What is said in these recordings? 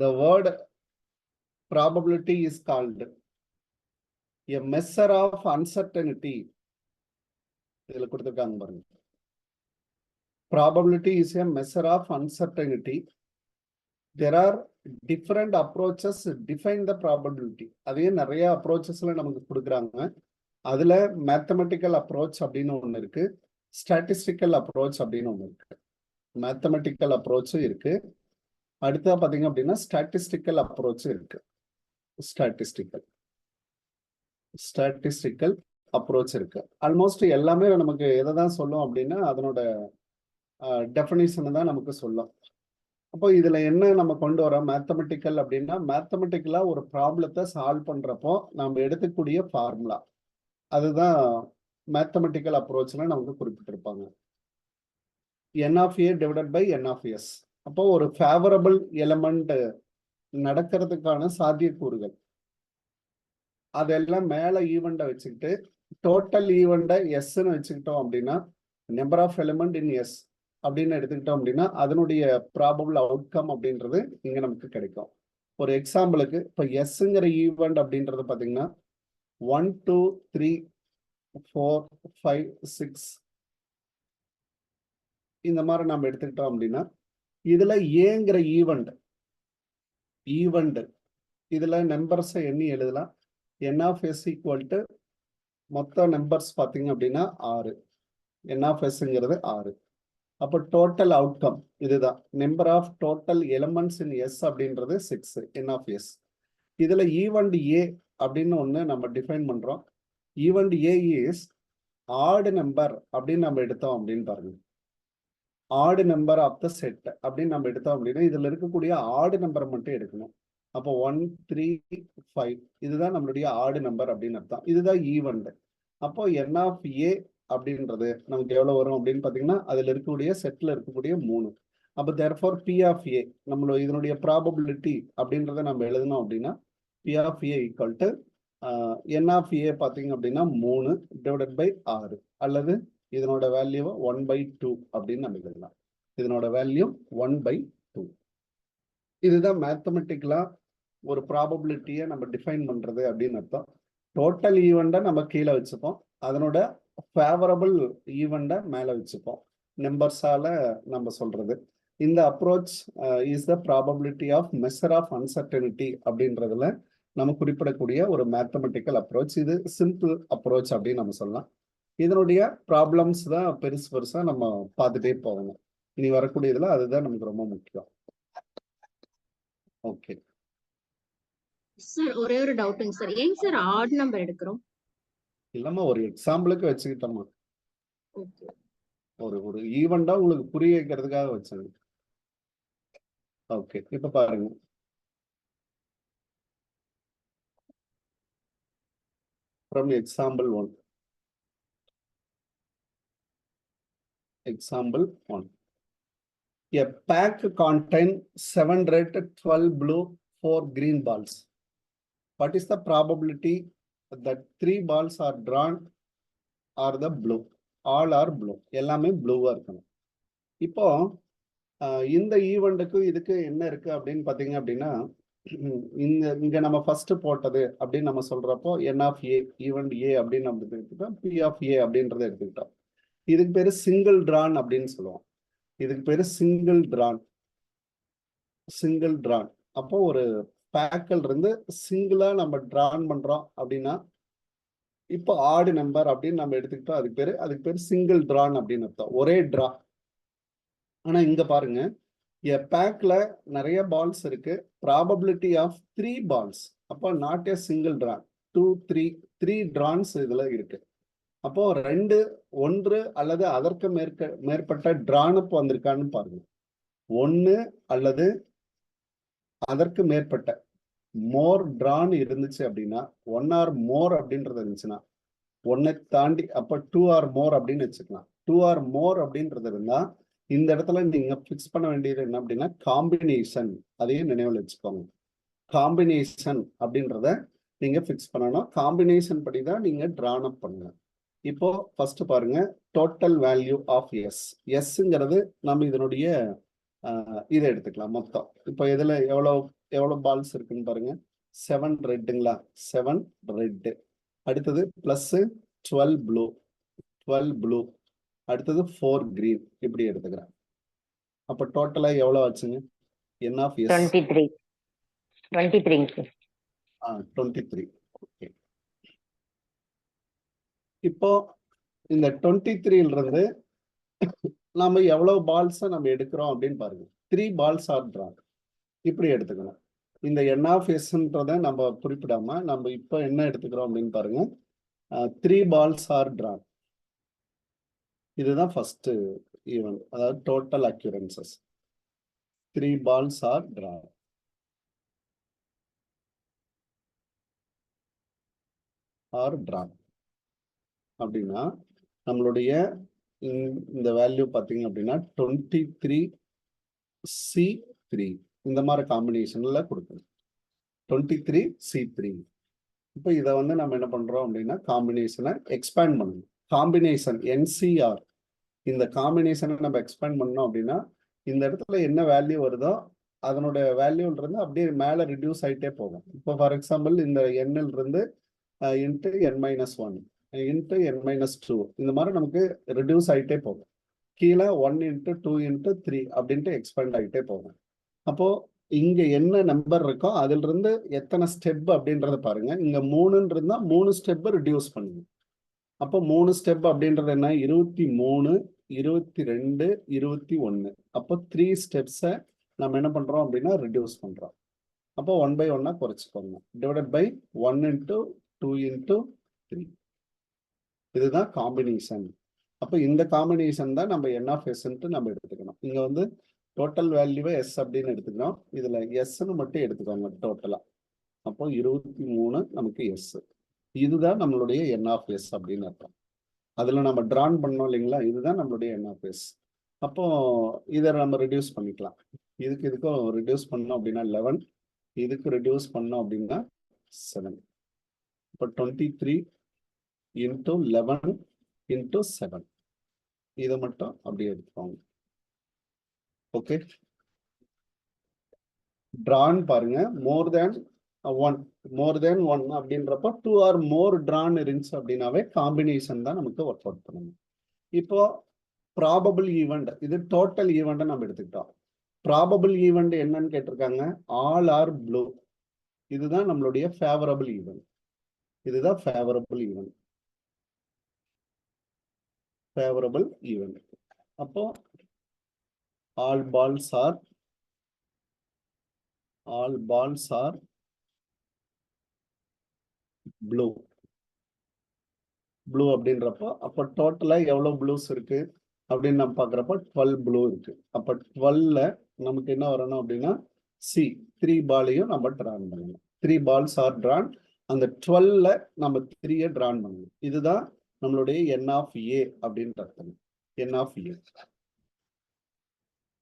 the word probability is called a measure of uncertainty. இதுல கொடுத்திருக்காங்க பாருங்க. Probability is a measure of uncertainty. There are different approaches define the probability. அதே நிறைய approachesல நமக்கு கொடுக்குறாங்க. அதுல mathematical approach அப்படின்னு ஒண்ணு இருக்கு, statistical approach அப்படின்னு ஒண்ணு இருக்கு. mathematical approach இருக்கு, அடுத்தா பாத்தீங்க அப்படின்னா statistical approach இருக்கு. statistical approach இருக்கு. ஆல்மோஸ்ட் எல்லாமே நமக்கு எதை தான் சொல்லும் அப்படின்னா அதனோட டெஃபினிஷன் தான் நமக்கு சொல்லும். அப்போ இதுல என்ன நம்ம கொண்டு வரோம் மேத்தமெட்டிக்கல் அப்படின்னா, மேத்தமெட்டிக்கலா ஒரு ப்ராப்ளத்தை சால்வ் பண்றப்போ நம்ம எடுத்துக்கூடிய ஃபார்முலா அதுதான் மேத்தமெட்டிக்கல் அப்ரோச்ல நமக்கு குறிப்பிட்டிருப்பாங்க. n of a divided by n of s. அப்போ ஒரு ஃபேவரபிள் எலிமெண்ட் நடக்கிறதுக்கான சாத்தியக்கூறுகள் அதெல்லாம் மேல ஈவெண்ட்டை வச்சுக்கிட்டு டோட்டல் ஈவெண்ட்டை எஸ்ன்னு வச்சுக்கிட்டோம் அப்படின்னா number of element in S அப்படின்னு எடுத்துக்கிட்டோம் அப்படின்னா அதனுடைய ப்ராபபிள் அவுட்கம் அப்படின்றது இங்க நமக்கு கிடைக்கும். ஒரு எக்ஸாம்பிளுக்கு இப்போ எஸ்ங்கிற ஈவெண்ட் அப்படின்றது பார்த்தீங்கன்னா 1 2 3 4 5 6 இந்த மாதிரி நம்ம எடுத்துக்கிட்டோம் அப்படின்னா இதுல ஏங்கிற ஈவெண்ட் இதுல நம்பர்ஸை எண்ணி எழுதலாம். n of s equal to மொத்த நம்பர்ஸ் பார்த்தீங்க அப்படின்னா 6. n of sங்கிறது 6. அப்போ டோட்டல் அவுட்கம் இதுதான். Number of total elements in S அப்படின்றது 6 n of s. இதுல ஈவெண்ட் ஏ அப்படின்னு ஒன்று நம்ம டிஃபைன் பண்றோம். Event A is odd number அப்படின்னு நம்ம எடுத்தோம் அப்படின்னு பாருங்க. Odd number of the set அப்படின்னு நம்ம எடுத்தோம் அப்படின்னா இதுல இருக்கக்கூடிய ஆடு நம்பரை மட்டும் எடுக்கணும். அப்போ 1 3 5 இதுதான் நம்மளுடைய ஆடு நம்பர் அப்படின்னு அர்த்தம். இதுதான் ஈவெண்ட். அப்போ n of a அப்படின்றது நமக்கு எவ்வளவு வரும் அப்படின்னு பாத்தீங்கன்னா அதுல இருக்கக்கூடிய செட்ல இருக்கக்கூடிய 3. அப்போ therefore p of a நம்மளோட இதனுடைய ப்ராபபிலிட்டி அப்படின்றத நம்ம எழுதணும் அப்படின்னா p of a equal to n of a பாத்தீங்க அப்படின்னா 3 டிவைடட் பை 6 அல்லது இதனோட வேல்யூ 1/2 அப்படின்னு நம்ம எழுதலாம். இதனோட வேல்யூ 1/2. இதுதான் மேத்தமெட்டிக்கலா ஒரு ப்ராபபிலிட்டியை நம்ம டிஃபைன் பண்றது அப்படின்னு அர்த்தம். டோட்டல் ஈவெண்ட்டை நம்ம கீழே வச்சுப்போம், அதனோட ஃபேவரபிள் ஈவெண்ட்டை மேலே வச்சுப்போம். நம்பர்ஸால நம்ம சொல்றது. இந்த approach is the probability of measure of uncertainty அப்படின்றதுல நம்ம குறிப்பிடக்கூடிய ஒரு மேத்தமெட்டிக்கல் அப்ரோச். இது சிம்பிள் அப்ரோச் அப்படின்னு நம்ம சொல்லலாம். இதனுடைய ப்ராப்ளம்ஸ் தான் பெருசா நம்ம பார்த்துட்டே போகணும். இனி வரக்கூடியதுல அதுதான் நமக்கு ரொம்ப முக்கியம். ஓகே சார், ஒரே ஒரு டவுட்டுங்க சார். ஏன் சார் ஆட் நம்பர் எடுக்கிறோம்? இல்லம்மா, ஒரு எக்ஸாம்பிளுக்கு வச்சுக்கிட்டோமா, ஓகே ஒரு ஈவெண்டா உங்களுக்கு புரிய வைக்கிறதுக்காக வச்சது. ஓகே, இப்ப பாருங்க. From example 1. Example 1. A pack contains 7 red, 12 blue, 4 green balls. What is the probability that 3 balls are drawn or the blue? All are blue. எல்லாமே ப்ளூவா இருக்கணும். இப்போ இந்த ஈவெண்ட்டுக்கு இதுக்கு என்ன இருக்கு அப்படின்னு பாத்தீங்க அப்படின்னா இங்க நம்ம ஃபர்ஸ்ட் போட்டது அப்படின்னு நம்ம சொல்றப்போ n of a event a அப்படின்னு நம்ம எடுத்துக்கிட்டோம், p of a அப்படின்றத எடுத்துக்கிட்டோம். இதுக்கு பேரு சிங்கிள் டிரான் அப்படின்னு சொல்லுவோம். இதுக்கு பேரு சிங்கிள் டிரான். அப்போ ஒரு பேக்கல் இருந்து சிங்கிளா நம்ம டிரான் பண்றோம் அப்படின்னா இப்போ ஆடு நம்பர் அப்படின்னு நம்ம எடுத்துக்கிட்டோம், அதுக்கு பேரு சிங்கிள் டிரான் அப்படின்னு அர்த்தம், ஒரே டிரா. ஆனா இங்க பாருங்க, பேக்ல நிறைய பால்ஸ் இருக்கு, ப்ராபபிலிட்டி ஆஃப் 3 பால்ஸ். அப்போ not a single drone, 2 3 trans இதுல இருக்கு. அப்போ 2 1 அல்லது அதற்கு மேற்பட்ட டிரானப் வந்திருக்கான்னு பாருங்க. 1 அல்லது அதற்கு மேற்பட்ட மோர் டிரான் இருந்துச்சு அப்படின்னா 1 ஆர் மோர் அப்படின்றது இருந்துச்சுன்னா 1 தாண்டி அப்ப 2 ஆர் மோர் அப்படின்னு வச்சுக்கலாம். 2 ஆர் மோர் அப்படின்றது இருந்தா இந்த இடத்துல நீங்க பிக்ஸ் பண்ண வேண்டியது என்ன அப்படின்னா காம்பினேஷன். அதையும் நினைவில் வச்சுக்கோங்க. காம்பினேஷன் அப்படின்றத நீங்க பிக்ஸ் பண்ணணும். காம்பினேஷன் படி தான் நீங்க டிரான் அப் பண்ணுங்க. இப்போ ஃபர்ஸ்ட் பாருங்க, டோட்டல் வேல்யூ ஆஃப் எஸ். எஸ்ங்கிறது நம்ம இதனுடைய இதை எடுத்துக்கலாம் மொத்தம். இப்போ இதில் எவ்வளோ பால்ஸ் இருக்குன்னு பாருங்க. 7 ரெட்டுங்களா, 7 ரெட்டு. அடுத்தது ப்ளஸ் 12 ப்ளூ, 12 ப்ளூ. அடுத்தது 4 கிரீன். இப்படி எடுத்துக்கிறேன். அப்போ டோட்டலாக எவ்வளோ ஆச்சுங்க? என் ஆஃப் எஸ் 23. 23 சார். 23. ஓகே. இப்போ இந்த 23ல இருந்து நம்ம எவ்வளவு பால்ஸை நம்ம எடுக்கிறோம் அப்படின்னு பாருங்க. 3 பால்ஸ் ஆர் டிரான். இப்படி எடுத்துக்கணும். இந்த என் ஆஃப் எஸ்ன்றதை நம்ம குறிப்பிடாம நம்ம இப்போ என்ன எடுத்துக்கிறோம் அப்படின்னு பாருங்க. 3 பால்ஸ் ஆர் டிரான். இதுதான் ஃபர்ஸ்ட் ஈவென்ட், அதாவது total அக்யூரன்சஸ். 3 balls are drone. R டிரான் அப்படின்னா நம்மளுடைய இந்த வேல்யூ பார்த்தீங்க அப்படின்னா 23C3 இந்த மாதிரி காம்பினேஷன்ல கொடுக்கணும். 23C3. இப்போ இதை வந்து நம்ம என்ன பண்றோம் அப்படின்னா காம்பினேஷனை எக்ஸ்பேண்ட் பண்ணணும். காம்பினேஷன் NCR, இந்த காம்பினேஷனை நம்ம எக்ஸ்பேண்ட் பண்ணோம் அப்படின்னா இந்த இடத்துல என்ன வேல்யூ வருதோ அதனோட வேல்யூன்றது அப்படியே மேலே ரிடியூஸ் ஆகிட்டே போகும். இப்போ ஃபார் எக்ஸாம்பிள் இந்த எண்ணில் இருந்து இன்ட்டு N-1 இன்ட்டு N-2 இந்த மாதிரி நமக்கு ரிடியூஸ் ஆகிட்டே போகும். கீழே 1 இன்ட்டு 2 இன்ட்டு 3 அப்படின்ட்டு எக்ஸ்பேண்ட் ஆகிட்டே போகும். அப்போ இங்க என்ன நம்பர் இருக்கோ அதுல இருந்து எத்தனை ஸ்டெப் அப்படின்றத பாருங்க. இங்க 3ன்னு இருந்தா 3 ஸ்டெப் ரிடியூஸ் பண்ணுங்க. அப்போ 3 ஸ்டெப் அப்படின்றது என்ன? 23, 22, 21. அப்போ 3 ஸ்டெப்ஸை நம்ம என்ன பண்றோம் அப்படின்னா ரிடியூஸ் பண்றோம். அப்போ 1 by 1 குறைச்சிக்கோங்க. Divided by 1 into 2 into 3. இதுதான் காம்பினேஷன். அப்போ இந்த காம்பினேஷன் தான் நம்ம என் ஆஃப் எஸ்ன்ட்டு நம்ம எடுத்துக்கணும். இங்க வந்து டோட்டல் வேல்யூவை எஸ் அப்படின்னு எடுத்துக்கிறோம். இதுல எஸ்ன்னு மட்டும் எடுத்துக்கோங்க டோட்டலா. அப்போ 23 நமக்கு எஸ். இதுதான் நம்மளுடைய என் ஆஃப் எஸ் அப்படின்னு அர்த்தம். அதுல நம்ம டிரான் பண்ணோம் இல்லைங்களா, இதுதான் நம்மளுடைய என் ஆஃப் எஸ். அப்போ இதை நம்ம ரெடியூஸ் பண்ணிக்கலாம். இதுக்கும் ரெடியூஸ் பண்ணோம் அப்படின்னா 11, இதுக்கு ரெடியூஸ் பண்ணோம் அப்படின்னா 7. இப்போ 23 இன்ட்டு 11 இன்ட்டு 7. இதை மட்டும் அப்படியே எடுத்துக்கோங்க. ஓகே. டிரான் பாருங்க, மோர் தேன் ஒன் அப்படின்றப்ப 2 ஆர் மோர் டிரான் இருந்துச்சு அப்படின்னாவே காம்பினேஷன் தான் நமக்கு ஒர்க் அவுட் பண்ணணும். இப்போ ப்ராபபிள் ஈவெண்ட், இது டோட்டல் ஈவெண்ட்டை நம்ம எடுத்துக்கிட்டோம். ப்ராபபிள் ஈவெண்ட் என்னன்னு கேட்டிருக்காங்க, ஆல் ஆர் ப்ளூ. இதுதான் நம்மளுடைய ஃபேவரபிள் ஈவெண்ட். இதுதான் ஃபேவரபிள் ஈவெண்ட். Favourable event. அப்போ all balls are blue அப்படின்றப்போ அப்போ டோட்டலா எவ்வளவு ப்ளூஸ் இருக்கு அப்படின்னு நம்ம பாக்குறப்ப 12 ப்ளூ இருக்கு. அப்ப 12ல நமக்கு என்ன வரணும் அப்படின்னா சி 3 பாலையும் நம்ம டிரான் பண்ணணும். 3 பால்ஸ் ஆர் டிரான். அந்த 12ல நம்ம 3 டிரான் பண்ணணும். இதுதான் நம்மளுடைய என் ஆஃப் ஏ அப்படின்ற அர்த்தம். N of A.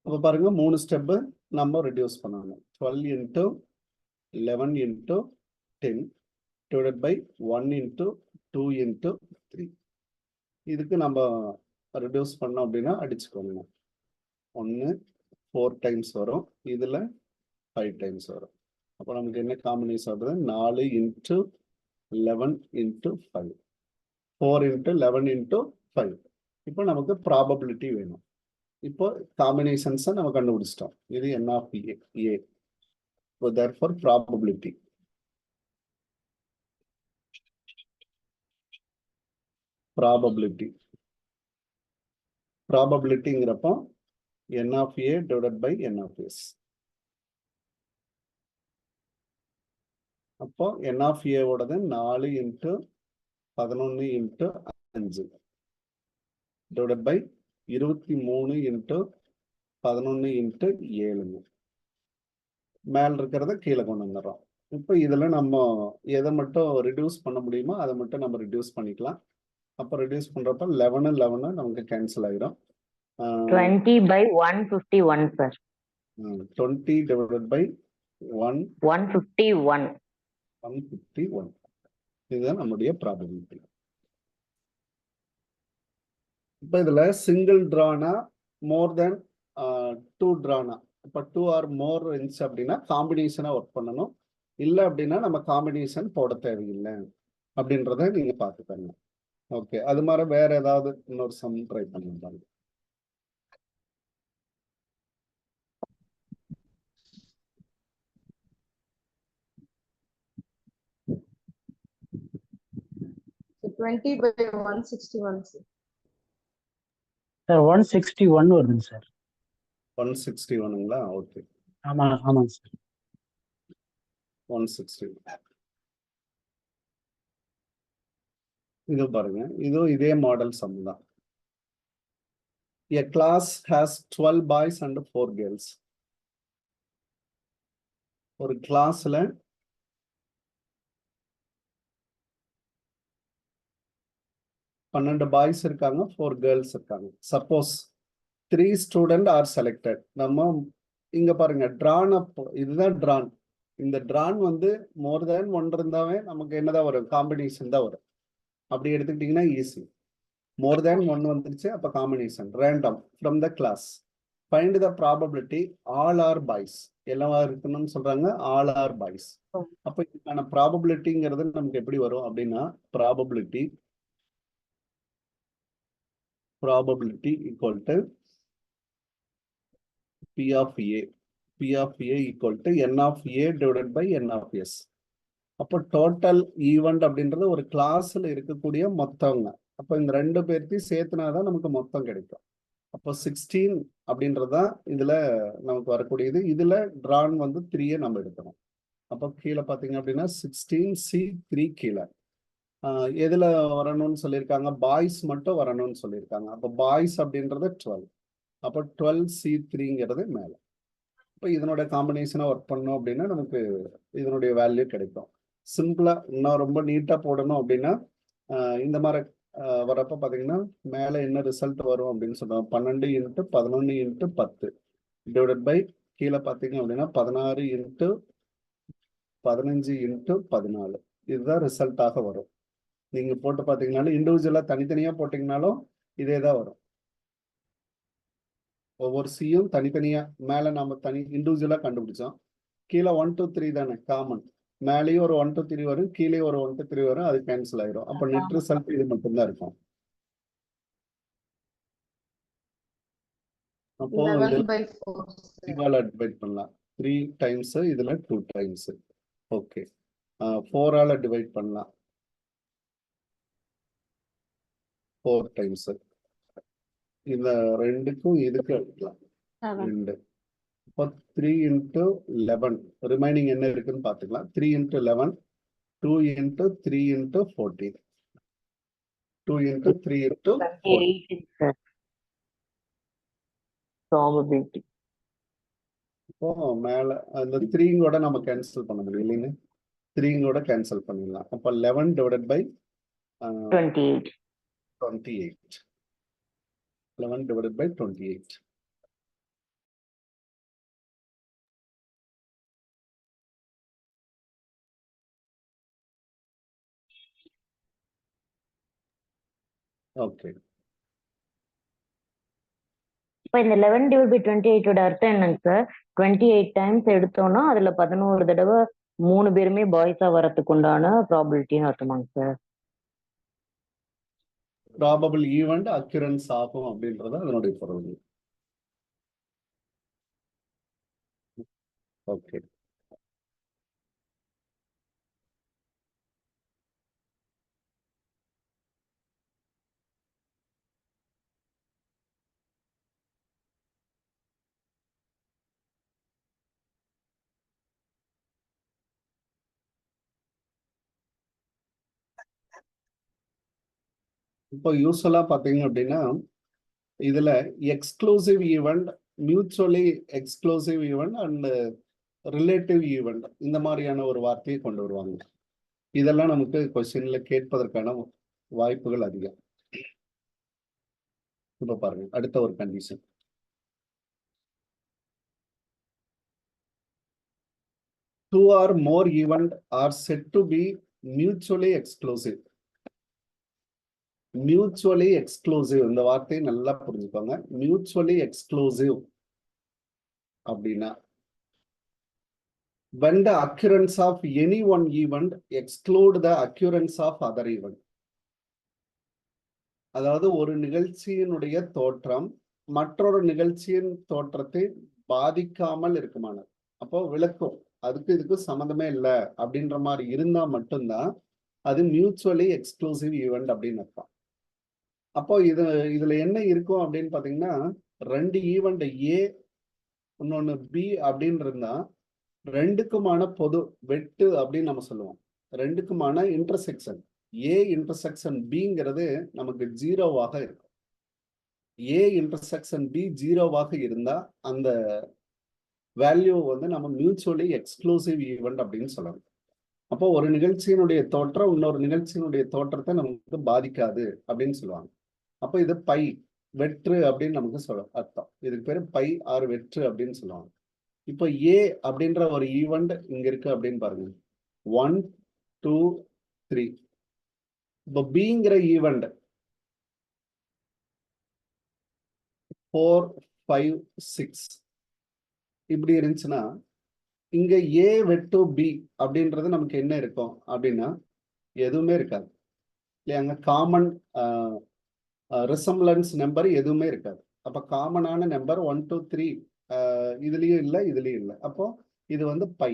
அப்போ பாருங்க 3 ஸ்டெப்பு நம்ம ரெடியூஸ் பண்ணணும். 12 into 11 into 10 divided by 1 into 2 into 3. இதுக்கு நம்ம ரெடியூஸ் பண்ணோம் அப்படின்னா அடிச்சுக்கோங்க. 1 4 டைம்ஸ் வரும், இதில் 5 டைம்ஸ் வரும். அப்போ நமக்கு என்ன காம்பினேஷன் வருது? 4 இன்ட்டு 11 இன்ட்டு 5, 4 இன்ட்டு 11 இன்ட்டு 5. இப்போ நமக்கு ப்ராபபிலிட்டி வேணும். இப்போ காம்பினேஷன்ஸை நம்ம கண்டுபிடிச்சிட்டோம். இது n of A. So therefore probability. ப்ராபபிலிட்டிங்கிறப்போ n of A divided by n of S. அப்போ என் ஆஃப் ஏவோடது 4 into 11 into 5 divided by 23 into 11 into 7. மேல் இருக்கிறத கீழே கொண்டு வந்துடுறோம். இப்போ இதுல நம்ம எதை மட்டும் ரெடியூஸ் பண்ண முடியுமோ அதை மட்டும் நம்ம ரெடியூஸ் பண்ணிக்கலாம். அப்போ ரெடியூஸ் பண்றப்ப 11 நமக்கு கேன்சல் ஆயிடும். 20 by 151 சார். 20 divided by 151. இதுதான் நம்முடைய ப்ராபபிலிட்டி. இப்போ இதுல சிங்கிள் டிரானா மோர் தேன் டூ ட்ரானா. இப்போ 2 ஆர் மோர் இருந்துச்சு அப்படின்னா காம்பினேஷனாக ஒர்க் பண்ணணும். இல்லை அப்படின்னா நம்ம காம்பினேஷன் போட தேவையில்லை அப்படின்றத நீங்க பார்த்துக்கோங்க. ஓகே, அது மாதிரி வேற ஏதாவது இன்னொரு சம் ட்ரை பண்ணிருந்தாங்க. So 20 by 161. Sir. சார் 161 வருதுங்க சார். 161ங்களா? ஓகே, ஆமாங்க சார். 160. இது பாருங்க, இதுவும் இதே மாடல் சம் தான். A class has 12 boys and 4 girls. ஒரு கிளாஸ்ல 12 பாய்ஸ் இருக்காங்க, 4 கேர்ள்ஸ் இருக்காங்க. Suppose 3 student are selected. நம்ம இங்க பாருங்க ட்ரான் அப், இதுதான் ட்ரான். இந்த ட்ரான் வந்து மோர் தேன் 1 இருந்தாவே நமக்கு என்னதான் வரும்? காம்பினேஷன் தான் வரும். அப்படி எடுத்துக்கிட்டீங்கன்னா ஈஸி. மோர் தேன் 1 வந்துருச்சு, அப்ப combination. Random from the class. Find the probability all are boys. எல்லாவா இருக்கணும்னு சொல்றாங்க, ஆல் ஆர் பாய்ஸ். அப்ப இதுக்கான ப்ராபபிலிட்டிங்கிறது நமக்கு எப்படி வரும் அப்படின்னா, probability equal to P of A. P of A equal to N of A divided by N of S. அப்போ டோட்டல் ஈவெண்ட் அப்படின்றது ஒரு கிளாஸ்ல இருக்கக்கூடிய மொத்தவங்க. அப்போ இந்த 2 பேர்த்தையும் சேர்த்துனாதான் நமக்கு மொத்தம் கிடைக்கும். அப்போ 16 அப்படின்றதுதான் இதுல நமக்கு வரக்கூடியது. இதுல ட்ரான் வந்து 3 நம்ம எடுக்கணும். அப்போ கீழே பார்த்தீங்க அப்படின்னா 16C3 கீழே எதுல வரணும்னு சொல்லியிருக்காங்க? பாய்ஸ் மட்டும் வரணும்னு சொல்லியிருக்காங்க. அப்போ பாய்ஸ் அப்படின்றது 12. அப்போ 12C3ங்கிறது மேலே. இப்போ இதனோட காம்பினேஷனா ஒர்க் பண்ணோம் அப்படின்னா நமக்கு இதனுடைய வேல்யூ கிடைக்கும். சிம்பிளா இன்னும் ரொம்ப நீட்டா போடணும் அப்படின்னா இந்த மாதிரி வரப்ப பார்த்தீங்கன்னா மேலே என்ன ரிசல்ட் வரும் அப்படின்னு சொல்றோம். 12 × 11 × 10 டிவைடட் பை கீழே பார்த்தீங்க அப்படின்னா 16 × 15 × 14. இதுதான் ரிசல்ட்டாக வரும். நீங்க போட்டு பார்த்தீங்கன்னாலும் இண்டிவிஜுவலா தனித்தனியா போட்டீங்கன்னாலும் இதே தான் வரும். ஒவ்வொரு சியும் தனித்தனியா மேல நாம தனி இண்டிவிஜுவலா கண்டுபிடிச்சோம். கீழே 1 2 3 தானே காமன். மேலேயும் ஒரு 1 2 3 வரும், கீழே ஒரு 1 2 3 வரும், அது கேன்சல் ஆயிரும். அப்ப நெட் ரிசல்ட் இது மட்டும்தான் இருக்கும். அப்போ 3 டிவைட் பண்ணலாம். 3 டைம்ஸ், இதுல 2 டைம்ஸ். ஓகே, 4 டிவைட் பண்ணலாம். 4 டைம்ஸ். இந்த 2க்கும் இதுக்கு எடுக்கலாம் 2. இப்போ 3 × 11 ரிமைனிங் என்ன இருக்குன்னு பார்த்துக்கலாம். 3 × 11, 2 × 3 × 14, 2 × 3 × 28 sir. Probability. இப்போ மேல அந்த 3 கூட நம்ம கேன்சல் பண்ண முடியும் இல்லைங்க? 3 கூட கேன்சல் பண்ணிடலாம். அப்போ 11 divided by 28. 28. 11 divided by 28. Okay. இப்போ இந்த 11 divided by 28 ஓட அர்த்தம் என்னங்க சார்? 28 டைம்ஸ் எடுத்தோம்னா அதுல 11 தடவை 3 பேருமே பாய்ஸா வரதுக்கு உண்டான ப்ராபபிலிட்டின்னு அர்த்தமாங்க சார்? ப்ராபபிள் ஈவெண்ட் அக்யூரன்ஸ் ஆகும் அப்படின்றது அதனுடைய பொருள். ஓகே, இப்போ யூஸ்வலா பாத்தீங்க அப்படின்னா இதுல exclusive event, mutually exclusive event and relative event இந்த மாதிரியான ஒரு வார்த்தையை கொண்டு வருவாங்க. இதெல்லாம் நமக்கு கொஸ்டின்ல கேட்பதற்கான வாய்ப்புகள் அதிகம். இப்ப பாருங்க அடுத்த ஒரு condition. Two or more event are said to be mutually exclusive. Mutually exclusive இந்த வார்த்தையை நல்லா புரிஞ்சுக்கோங்க. மியூச்சுவலி எக்ஸ்க்ளூசிவ் அப்படின்னா when the occurrence of any one event exclude the occurrence of other event. அதாவது ஒரு நிகழ்ச்சியினுடைய தோற்றம் மற்றொரு நிகழ்ச்சியின் தோற்றத்தை பாதிக்காமல் இருக்குமானது. அப்போ விளக்கும் அதுக்கு இதுக்கு சம்மந்தமே இல்லை அப்படின்ற மாதிரி இருந்தா மட்டும்தான் அது மியூச்சுவலி எக்ஸ்க்ளூசிவ் ஈவெண்ட் அப்படின்னு அர்த்தம். அப்போ இதுல என்ன இருக்கும் அப்படின்னு பாத்தீங்கன்னா, ரெண்டு ஈவெண்ட் ஏ இன்னொன்னு பி அப்படின்னு இருந்தா ரெண்டுக்குமான பொது வெட்டு அப்படின்னு நம்ம சொல்லுவோம். ரெண்டுக்குமான இன்டர்செக்ஷன் ஏ இன்டர்செக்ஷன் பிங்கிறது நமக்கு ஜீரோவாக இருக்கும். ஏ இன்டர்செக்ஷன் பி ஜீரோவாக இருந்தா அந்த வேல்யூ வந்து நம்ம மியூச்சுவலி எக்ஸ்க்ளூசிவ் ஈவெண்ட் அப்படின்னு சொல்லணும். அப்போ ஒரு நிகழ்ச்சியினுடைய தோற்றம் இன்னொரு நிகழ்ச்சியினுடைய தோற்றத்தை நமக்கு பாதிக்காது அப்படின்னு சொல்லுவாங்க. அப்போ இது பை வெற்று அப்படின்னு நமக்கு அர்த்தம். இதுக்கு பேரு பை ஆர் வெற்று அப்படின்னு சொல்லுவாங்க. இப்போ ஏ அப்படின்ற ஒரு ஈவெண்ட் இங்க இருக்கு அப்படின்னு பாருங்க, 1 2 3. இப்போ பிங்கிற ஈவெண்ட் 4 5 6 இப்படி இருந்துச்சுன்னா இங்க ஏ வெட்டு பி அப்படின்றது நமக்கு என்ன இருக்கும் அப்படின்னா எதுவுமே இருக்காது இல்லையாங்க. காமன் ரிசம்பிளன்ஸ் நம்பர் எதுவுமே இருக்காது. அப்ப காமனான நம்பர் 1 2 3 இதுலயும் இல்லை இதுலயும் இல்லை. அப்போ இது வந்து பை.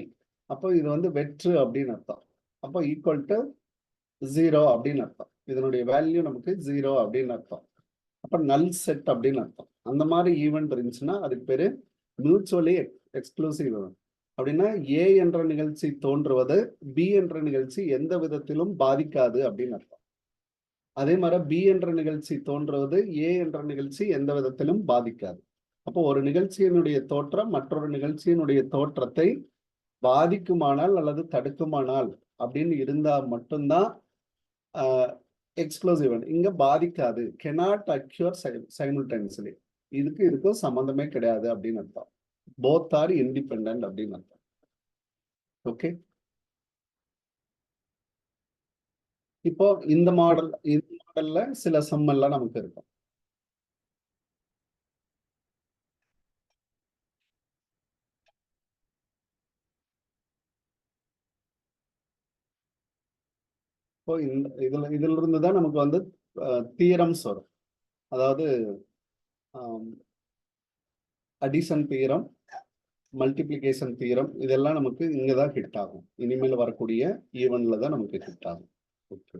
அப்போ இது வந்து வெற்று அப்படின்னு அர்த்தம். அப்போ ஈக்குவல் டு 0 அப்படின்னு அர்த்தம். இதனுடைய வேல்யூ நமக்கு 0 அப்படின்னு அர்த்தம். அப்ப நல் செட் அப்படின்னு அர்த்தம். அந்த மாதிரி ஈவெண்ட் இருந்துச்சுன்னா அதுக்கு பேரு மியூச்சுவலி எக்ஸ்க்ளூசிவ் ஈவெண்ட். அப்படின்னா ஏ என்ற நிகழ்ச்சி தோன்றுவது பி என்ற நிகழ்ச்சி எந்த விதத்திலும் பாதிக்காது அப்படின்னு அர்த்தம். அதே மாதிரி பி என்ற நிகழ்ச்சி தோன்றுவது ஏ என்ற நிகழ்ச்சி எந்த விதத்திலும் பாதிக்காது. அப்போ ஒரு நிகழ்ச்சியினுடைய தோற்றம் மற்றொரு நிகழ்ச்சியினுடைய தோற்றத்தை பாதிக்குமானால் அல்லது தடுக்குமானால் அப்படின்னு இருந்தா மட்டும்தான் எக்ஸ்க்ளூசிவ். இங்க பாதிக்காது, cannot occur simultaneously. இதுக்கும் சம்பந்தமே கிடையாது அப்படின்னு அர்த்தம். போத் ஆர் இண்டிபெண்டன்ட் அப்படின்னு அர்த்தம். ஓகே, இப்போ இந்த மாடல்ல சில சம் எல்லாம் நமக்கு இருக்கும். இப்போ இதுல இருந்துதான் நமக்கு வந்து தியரம்ஸ் வரும். அதாவது அடிஷன் தியரம், மல்டிப்ளிகேஷன் தியரம், இதெல்லாம் நமக்கு இங்கதான் ஹிட் ஆகும். இனிமேல் வரக்கூடிய ஈவென்ட்ல தான் நமக்கு ஹிட் ஆகும். ஓகே,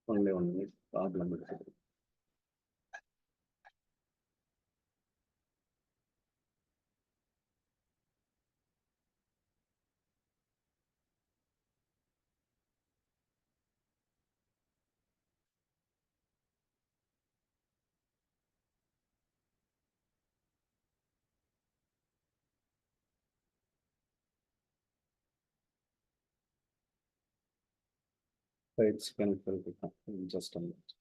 ஒன்லி 1 minute ப்ராப்ளம் இருக்குது. It's connected just a minute.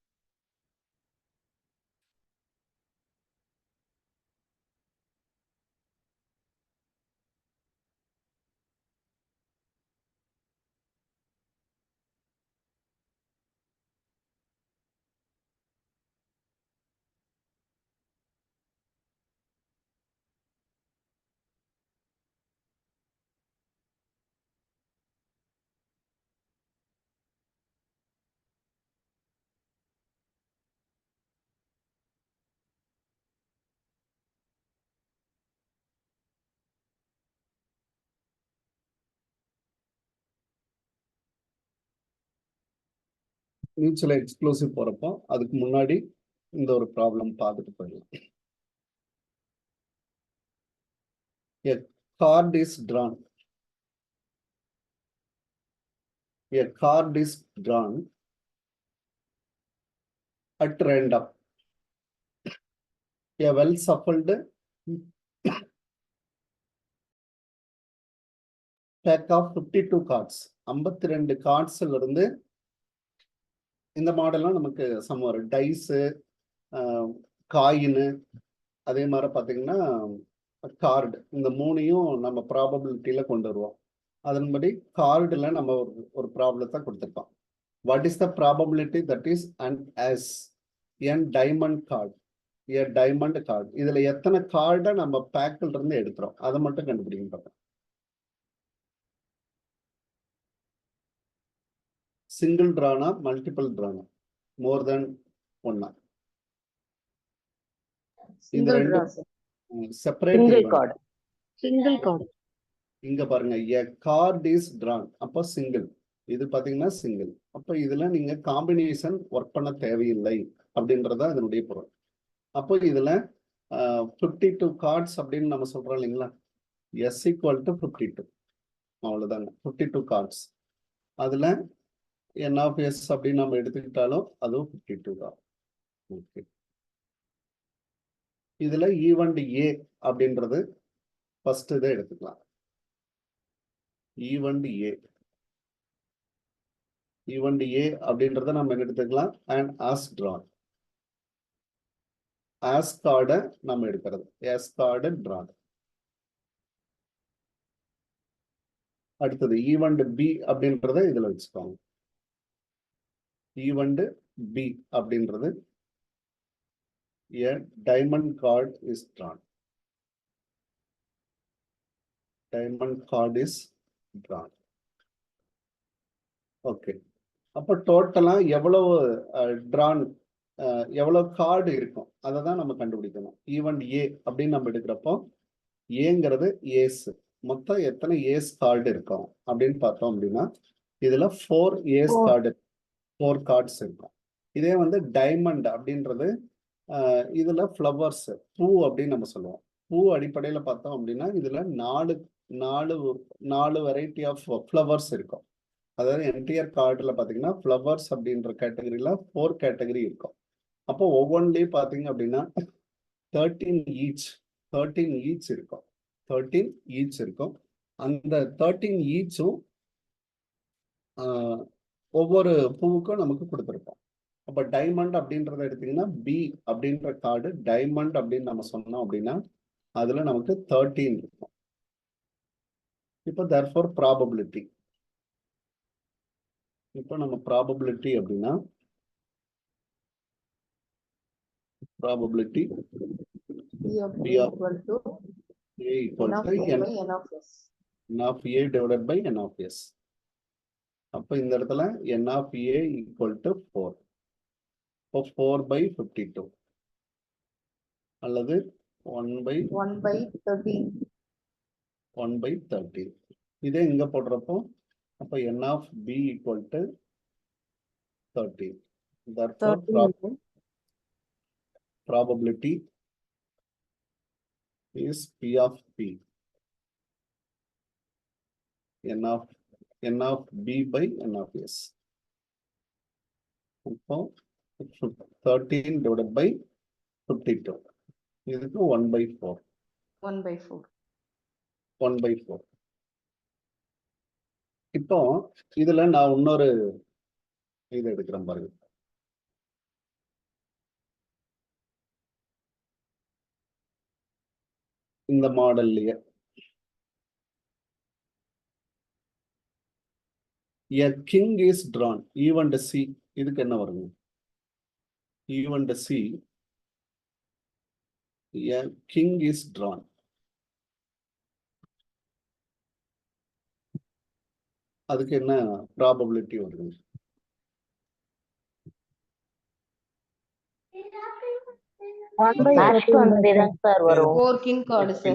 Mutual exclusive போறப்போ அதுக்கு முன்னாடி இந்த ஒரு ப்ராப்ளம் பார்த்துட்டு போயிடலாம். A card is drawn. A card is drawn at random. A well shuffled pack of 52 cards. 52 கார்ட்ஸ்ல இருந்து இந்த மாடல்லாம் நமக்கு சம் வரும். டைஸு, காயின்னு, அதே மாதிரி பார்த்தீங்கன்னா கார்டு இந்த மூணையும் நம்ம ப்ராபபிலிட்டியில கொண்டு வருவோம். அதன்படி கார்டுல நம்ம ஒரு ப்ராப்ளத்தை கொடுத்துருக்கோம். What is the probability that is and as N diamond card A diamond card இதுல எத்தனை கார்டை நம்ம பேக்கில் இருந்து எடுக்கிறோம் அதை மட்டும் கண்டுபிடிக்க பார்ப்போம். சிங்கிள் டிரானா மல்டிபிள் டிரானா மோர் தென் ஒன்னா இந்த Single ரெண்டு draw, sir. Separate single card. Single card. இங்க பாருங்க a card is drawn அப்போ சிங்கிள் இது பாத்தீங்கன்னா சிங்கிள் அப்போ இதுல நீங்க காம்பினேஷன் ஒர்க் பண்ண தேவையில்லை அப்படின்றத அதனுடைய பொருள். அப்போ இதுல 52 கார்ட்ஸ் அப்படின்னு நம்ம சொல்றோம் இல்லைங்களா, s equal to 52 அவ்வளவுதாங்க 52 கார்ட்ஸ். அதுல n of s அப்படின்னு நம்ம எடுத்துக்கிட்டாலும் அதுவும் 52 தான். ஓகே, இதுல ஈவெண்ட் a அப்படின்றது ஃபர்ஸ்ட் இதை எடுத்துக்கலாம். ஈவெண்ட் a அப்படின்றத நம்ம என்ன எடுத்துக்கலாம், and as drawn as கார்டை நம்ம எடுக்கிறது as கார்டு drawn. அடுத்தது ஈவெண்ட் b அப்படின்றத இதுல வச்சுக்கோங்க. ஈவெண்ட் b அப்படின்றது a diamond card is drawn. diamond card is drawn. Okay, அப்போ டோட்டலா எவ்வளவு டிரான் எவ்வளவு கார்டு இருக்கும் அதை தான் நம்ம கண்டுபிடிக்கணும். ஈவெண்ட் ஏ அப்படின்னு நம்ம எடுக்கிறப்போ ஏங்கிறது ஏஸ், மொத்தம் எத்தனை ஏஸ் கார்டு இருக்கும் அப்படின்னு பார்த்தோம் அப்படின்னா இதுல 4 ஏஸ் கார்டு 4 கார்ட்ஸ் இருக்கும். இதே வந்து டைமண்ட் அப்படின்றது இதுல ஃப்ளவர்ஸ் பூ அப்படின்னு நம்ம சொல்லுவோம். பூ அடிப்படையில பார்த்தோம் அப்படின்னா இதுல 4 வெரைட்டி ஆஃப் ஃப்ளவர்ஸ் இருக்கும். அதாவது என்டையர் கார்டுல பாத்தீங்கன்னா ஃப்ளவர்ஸ் அப்படின்ற கேட்டகரியில 4 கேட்டகரி இருக்கும். அப்போ ஒவ்வொன்றிலையும் பாத்தீங்க அப்படின்னா 13 ஈச் இருக்கும். 13 ஈச் இருக்கும். அந்த 13 ஈச்சும் ஒவ்வொரு பூவுக்கும் நமக்கு கொடுத்துருப்போம். அப்ப டைமண்ட் அப்படின்றத எடுத்தீங்கன்னா பி அப்படின்ற கார்டு டைமண்ட் அப்படின்னு நம்ம சொன்னோம் அப்படின்னா அதுல நமக்கு 13 இருக்கும். இப்போ therefore ப்ராபபிலிட்டி, இப்போ நம்ம ப்ராபபிலிட்டி அப்படின்னா probability P of P A of equal to A equal N of to A n by N of S. of A divided by n of S. அப்போ இந்த இடத்துல n of A equal to 4. இப்போ 4 by 52 அல்லது 1 by 1 by 13. 1 by 13. இதே இங்க போடுறப்போ அப்போ n of B equal to 13. Therefore 13. probability is P of P. n of B by n of S. அப்போ 13 divided by 52. இதுக்கு 1 by 4. 1 by 4. 1 by 4. இப்போ இதுல நான் இன்னொரு இது எடுக்கிறேன் பாருங்க. இந்த மாடல்லயே a king is drawn event C இதுக்கு என்ன வருங்க, event C a king is drawn அதுக்கு என்ன ப்ராபபிலிட்டி வருது? மேட்ச்க்கு வந்ததேதான் சார் வரும். 4 king card, sir.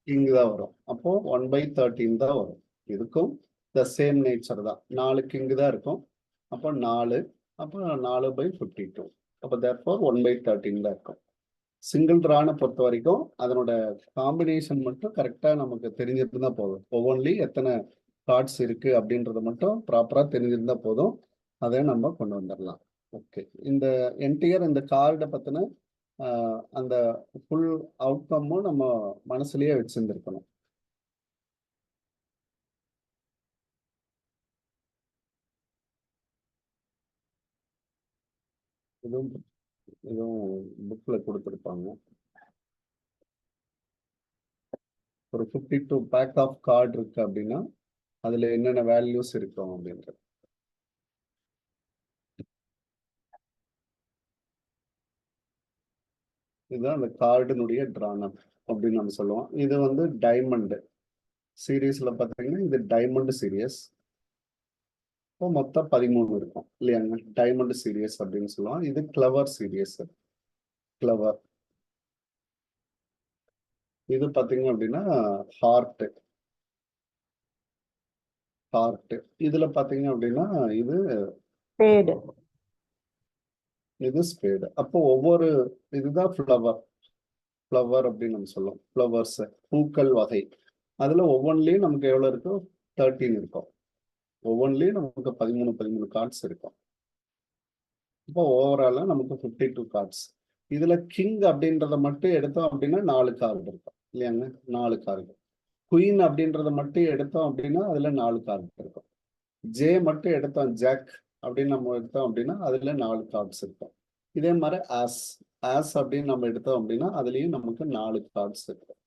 கிங் தான் வரும். அப்போ 1 by 13 தான் வரும். இதுக்கும் த சேம் நேச்சர் தான். 4 கிங் தான் இருக்கும். அப்போ 4 அப்போ 4 by 52. அப்போ therefore 1 by 13 தான் இருக்கும். சிங்கிள் டிரானை பொறுத்த வரைக்கும் அதனோட காம்பினேஷன் மட்டும் கரெக்டா நமக்கு தெரிஞ்சிருந்தா போதும். ஒவ்வொன்றிலையும் எத்தனை கார்ட்ஸ் இருக்கு அப்படின்றத மட்டும் ப்ராப்பரா தெரிஞ்சிருந்தா போதும். அதை நம்ம கொண்டு வந்துடலாம். ஓகே, இந்த என்டையர் இந்த கார்டை பத்தின அந்த ஃபுல் அவுட்கமும் நம்ம மனசுலயே வச்சிருந்திருக்கணும். இதுவும் புக்ல கொடுத்துருப்பாங்க. ஒரு 52 பேக் ஆஃப் கார்டு இருக்கு அப்படின்னா அதுல என்னென்ன வேல்யூஸ் இருக்கும் அப்படின்றது. இதுதான் அந்த கார்டினுடைய டிரானம் அப்படின்னு நம்ம சொல்லுவோம். இது வந்து டைமண்ட் சீரீஸ்ல பார்த்தீங்கன்னா இது டைமண்ட் சீரியஸ். இப்போ மொத்தம் 13 இருக்கும் இல்லையாங்க, டைமண்ட் சீரியஸ் அப்படின்னு சொல்லுவோம். இது கிளவர் சீரியஸ், கிளவர். இது பார்த்தீங்க அப்படின்னா ஹார்ட், ஹார்ட். இதுல பார்த்தீங்க அப்படின்னா இது ஸ்பேடு. இது ஸ்பேடு. அப்போ ஒவ்வொரு இதுதான் ஃப்ளவர், ஃப்ளவர் அப்படின்னு நம்ம சொல்லுவோம். ஃப்ளவர்ஸ் பூக்கள் வகை. அதுல ஒவ்வொன்றிலையும் நமக்கு எவ்வளவு இருக்கும், 13 இருக்கும். ஒவ்வொன்றிலையும் நமக்கு 13 கார்ட்ஸ் இருக்கும். இப்போ ஓவராலா நமக்கு 52 கார்ட்ஸ். இதுல கிங் அப்படின்றத மட்டும் எடுத்தோம் அப்படின்னா 4 கார்டு இருக்கும் இல்லையாங்க, 4 கார்டு. குயின் அப்படின்றத மட்டும் எடுத்தோம் அப்படின்னா அதுல 4 கார்டு இருக்கும். ஜே மட்டும் எடுத்தோம், ஜாக் அப்படின்னு நம்ம எடுத்தோம் அப்படின்னா அதுல 4 கார்ட்ஸ் இருக்கும். இதே மாதிரி ஆஸ், ஆஸ் அப்படின்னு நம்ம எடுத்தோம் அப்படின்னா அதுலயும் நமக்கு 4 கார்ட்ஸ் இருக்கும்.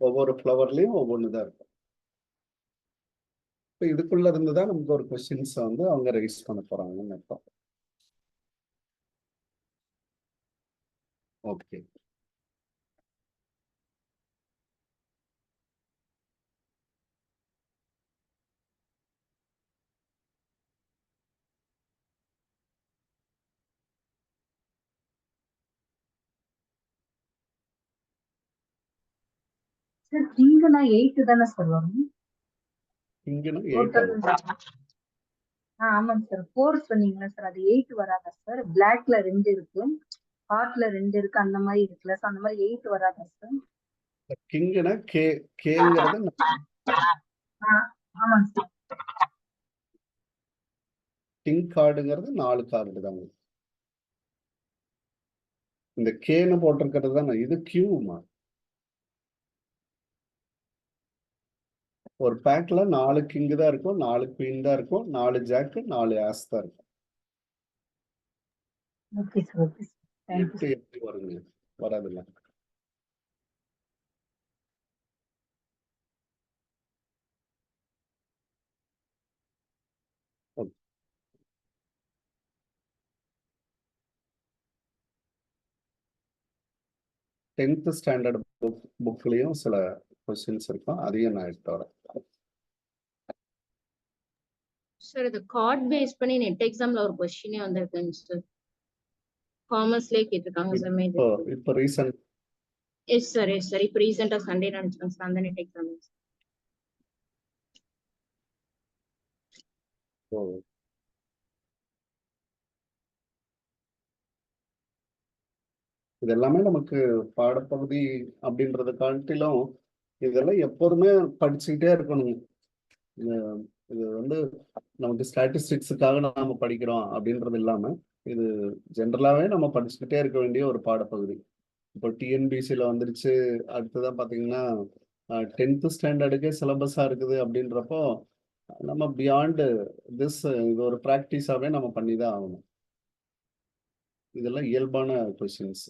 ஒவ்வொரு ஃப்ளவர்லயும் ஒவ்வொன்று தான் இருக்கும். இப்போ இதுக்குள்ள இருந்து தான் நமக்கு ஒரு கொஸ்டின்ஸ் வந்து அவங்க ரைஸ் பண்ண போறாங்கன்னு அர்த்தம். ஓகே. சார் கிங்னா 8 தானே சார் வரும் இங்கன்னா டோட்டல்? 8 ஆமாங்க சார், 4 சொன்னீங்களா சார், அது 8 வராதா சார்? பிளாக்ல 2 இருக்கு, ஹார்ட்ல 2 இருக்கு, அந்த மாதிரி இருக்குல்ல சார், அந்த மாதிரி 8 வராதா சார்? கிங்னா கேங்கிறது ஆமாங்க சார். கிங் கார்டுங்கிறது 4 கார்டு தாங்க. இந்த கேன்னு போட்டிருக்கிறது தானே, இது கியூமா. ஒரு பேக்ல 4 கிங் தான் இருக்கும், 4 குயின் தான் இருக்கும், 4 ஜாக்கு, 4 ஆஸ் தான் இருக்கும். Okay sir, okay sir, thank you 8 எப்படி வருங்க, வராதுல்ல. டென்த் ஸ்டாண்டர்ட் புக்லயும் சில கொஸ்டின்ஸ் இருக்கும், அதையும் நான் எடுத்து வரேன். சார் இது கார்ட் பேஸ் பண்ணி நெட் எக்ஸாம்ல ஒரு கொஸ்டினே வந்திருக்குங்க சார். காமர்ஸ்லயே கேட்டிருக்காங்க சார் இப்போ மேஜர். இப்போ recent yes sir, yes sir. இப்போ ரீசெண்டா சண்டே நினைச்சேன் சார் அந்த நெட் எக்ஸாம். இது எல்லாமே நமக்கு பாடப்பகுதி அப்படின்றத காட்டிலும் இதெல்லாம் எப்போதுமே படிச்சுக்கிட்டே இருக்கணுங்க. இது வந்து நமக்கு ஸ்டாட்டிஸ்டிக்ஸுக்காக நாம படிக்கிறோம் அப்படின்றது இல்லாம இது ஜென்ரலாவே நம்ம படிச்சுக்கிட்டே இருக்க வேண்டிய ஒரு பாடப்பகுதி. இப்போ டிஎன்பிசியில் வந்துருச்சு. அடுத்ததான் பார்த்தீங்கன்னா 10th ஸ்டாண்டர்டுக்கே சிலபஸாக இருக்குது அப்படின்றப்போ நம்ம பியாண்டு திஸ் இது ஒரு ப்ராக்டிஸாகவே நம்ம பண்ணி தான் ஆகணும். இதெல்லாம் இயல்பான கொஷின்ஸ்.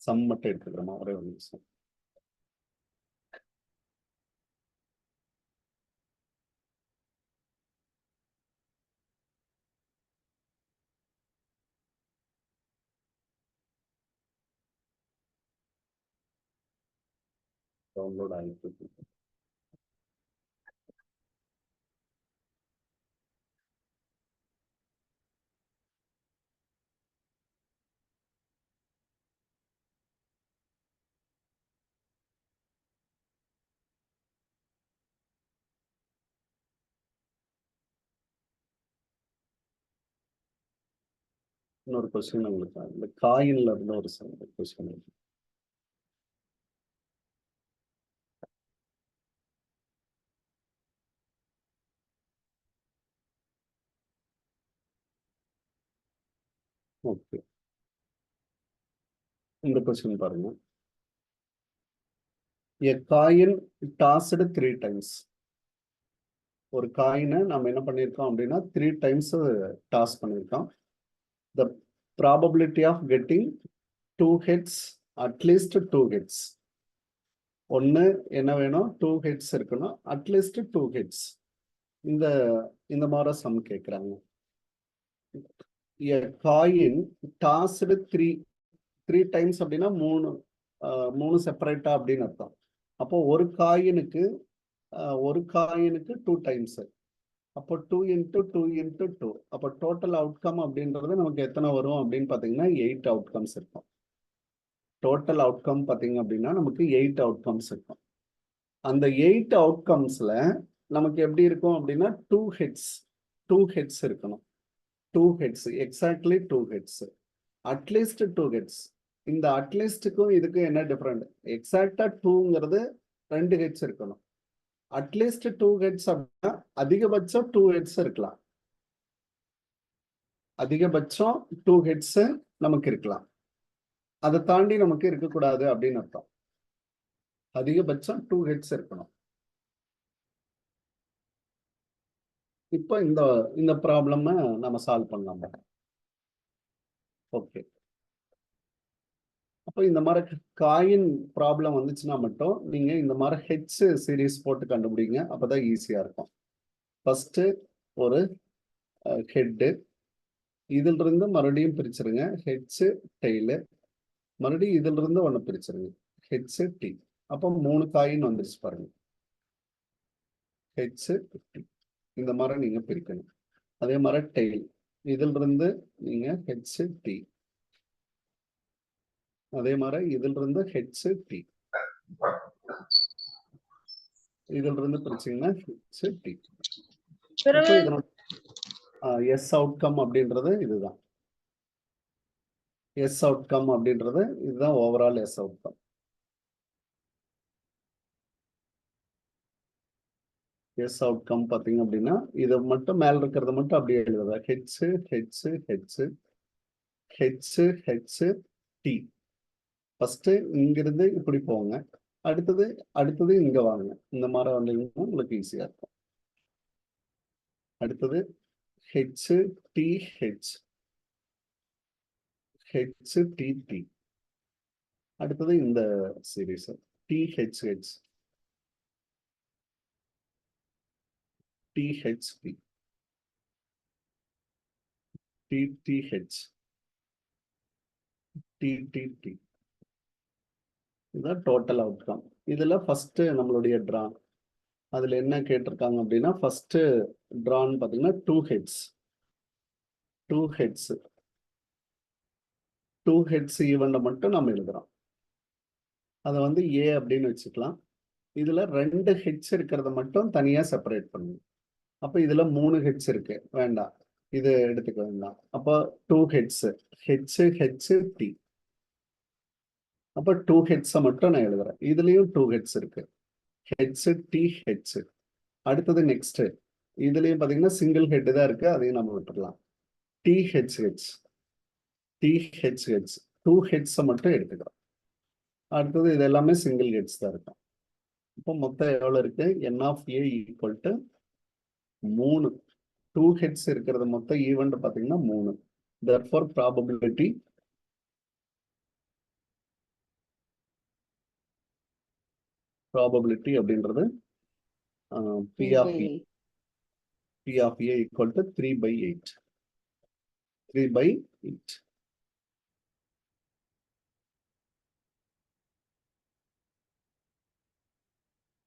சம் மட்டும் எடுத்துக்கிறோமா, ஒரே ஒரு நிமிஷம். டவுன்லோட் ஆகிட்டு இருக்கு. இன்னொரு கொஸ்டின் உங்களுக்கு இந்த காயின்ல இருந்து ஒரு கொஸ்டின். ஓகே, இந்த கொஸ்டின் பாருங்க. A coin tossed 3 times. ஒரு காயினை நம்ம என்ன பண்ணியிருக்கோம் அப்படின்னா 3 times டாஸ் பண்ணியிருக்கோம். The probability of getting 2 hits, at least 2 hits. ஒன்று என்ன வேணும், 2 hits இருக்கணும், அட்லீஸ்ட் 2 hits. இந்த மாதிரி சம் கேட்குறாங்க. காயின் டாஸ்டு 3 times அப்படின்னா மூணு செப்பரேட்டா அப்படின்னு அர்த்தம். அப்போ ஒரு காயினுக்கு 2 times. அப்போ 2 into 2 into 2. அப்போ டோட்டல் அவுட்கம் அப்படின்றது நமக்கு எத்தனை வரும் அப்படின்னு பார்த்தீங்கன்னா 8 outcomes இருக்கும். டோட்டல் அவுட்கம் பார்த்தீங்க அப்படின்னா நமக்கு 8 outcomes இருக்கும். அந்த 8 outcomesல நமக்கு எப்படி இருக்கும் அப்படின்னா 2 hits இருக்கணும். 2 hits, exactly 2 hits, at least 2 hits. இந்த அட்லீஸ்டுக்கும் இதுக்கும் என்ன டிஃபரெண்ட்? எக்ஸாக்டா 2ங்கிறது 2 hits இருக்கணும். அட்லீஸ்ட் 2 hits அப்படின்னா அதிகபட்சம் 2 hits இருக்கலாம். அதிகபட்சம் 2 hits நமக்கு இருக்கலாம். அதை தாண்டி நமக்கு இருக்கக்கூடாது அப்படின்னு அர்த்தம். அதிகபட்சம் 2 hits இருக்கணும். இப்போ இந்த ப்ராப்ளம் நம்ம சால்வ் பண்ணலாம். ஓகே, அப்போ இந்த மாதிரி காயின் ப்ராப்ளம் வந்துச்சுன்னா மட்டும் நீங்க இந்த மாதிரி ஹெச் சீரீஸ் போட்டு கண்டுபிடிங்க. அப்பதான் ஈஸியா இருக்கும். ஃபர்ஸ்ட் ஒரு ஹெட்டு, இதுல இருந்து மறுபடியும் பிரிச்சிருங்க. ஹெச் டெய்லு, மறுபடியும் இதுல இருந்து ஒன்று பிரிச்சிருங்க. H D. அப்போ 3 காயின் வந்துருச்சு பாருங்க. ஹெச் டி இந்த மாதிரி நீங்க பிரிக்கணும். அதே மாதிரி டெய்ல், இதுல இருந்து நீங்க ஹெச் டி, அதே மாதிரி இதுல இருந்து ஹெச் டி, இதுல இருந்து பிரிச்சீங்கன்னா ஹெச் டி. எஸ் அவுட்கம் அப்படின்றது இதுதான். எஸ் அவுட்கம் அப்படின்றது இதுதான் overall S outcome. S outcome பார்த்தீங்க அப்படின்னா இதை மட்டும் மேல இருக்கிறத மட்டும் அப்படியே எழுதுதா. H H H H H T. First இங்கிருந்து இப்படி போங்க, அடுத்தது இங்க வாங்க. இந்த மாதிரி வந்தீங்கன்னா உங்களுக்கு ஈஸியா இருக்கும். அடுத்தது H T H, H T T. அடுத்தது இந்த series T H H, THP, TTH, TTT. இதுதான் டோட்டல் அவுட்கம். இதுல ஃபர்ஸ்ட் நம்மளுடைய டிரா, அதுல என்ன கேட்டிருக்காங்க அப்படின்னா ஃபர்ஸ்ட் டிரான்னு பார்த்தீங்கன்னா 2 ஹெட்ஸ் ஈவெண்ட்டை மட்டும் நம்ம எழுதுறோம். அதை வந்து ஏ அப்படின்னு வச்சுக்கலாம். இதுல 2 ஹெட்ஸ் இருக்கிறத மட்டும் தனியா செப்பரேட் பண்ணுங்க. அப்போ இதுல 3 ஹெட்ஸ் இருக்கு, வேண்டாம், இது எடுத்துக்க வேண்டாம். அப்போ 2 ஹெட்ஸ், ஹெச் ஹெச் டி. அப்போ 2 ஹெட்ஸை மட்டும் நான் எழுதுறேன். இதுலயும் 2 ஹெட்ஸ் இருக்கு, ஹெச் டி ஹெச். அடுத்தது நெக்ஸ்ட், இதுலயும் பாத்தீங்கன்னா சிங்கிள் ஹெட் தான் இருக்கு, அதையும் நம்ம விட்டுடலாம். டிஹெச்ஹெச், டிஹெச்ஹெச் 2 ஹெட்ஸை மட்டும் எடுத்துக்கிறோம். அடுத்தது இது எல்லாமே சிங்கிள் ஹெட்ஸ் தான் இருக்கும். இப்போ மொத்தம் எவ்வளவு இருக்கு? n of a equal to 3. 2 heads இருக்கிறது மொத்தம் ஈவெண்ட் பாத்தீங்கன்னா 3. therefore probability அப்படின்றது p of a equal to 3/8. 3/8.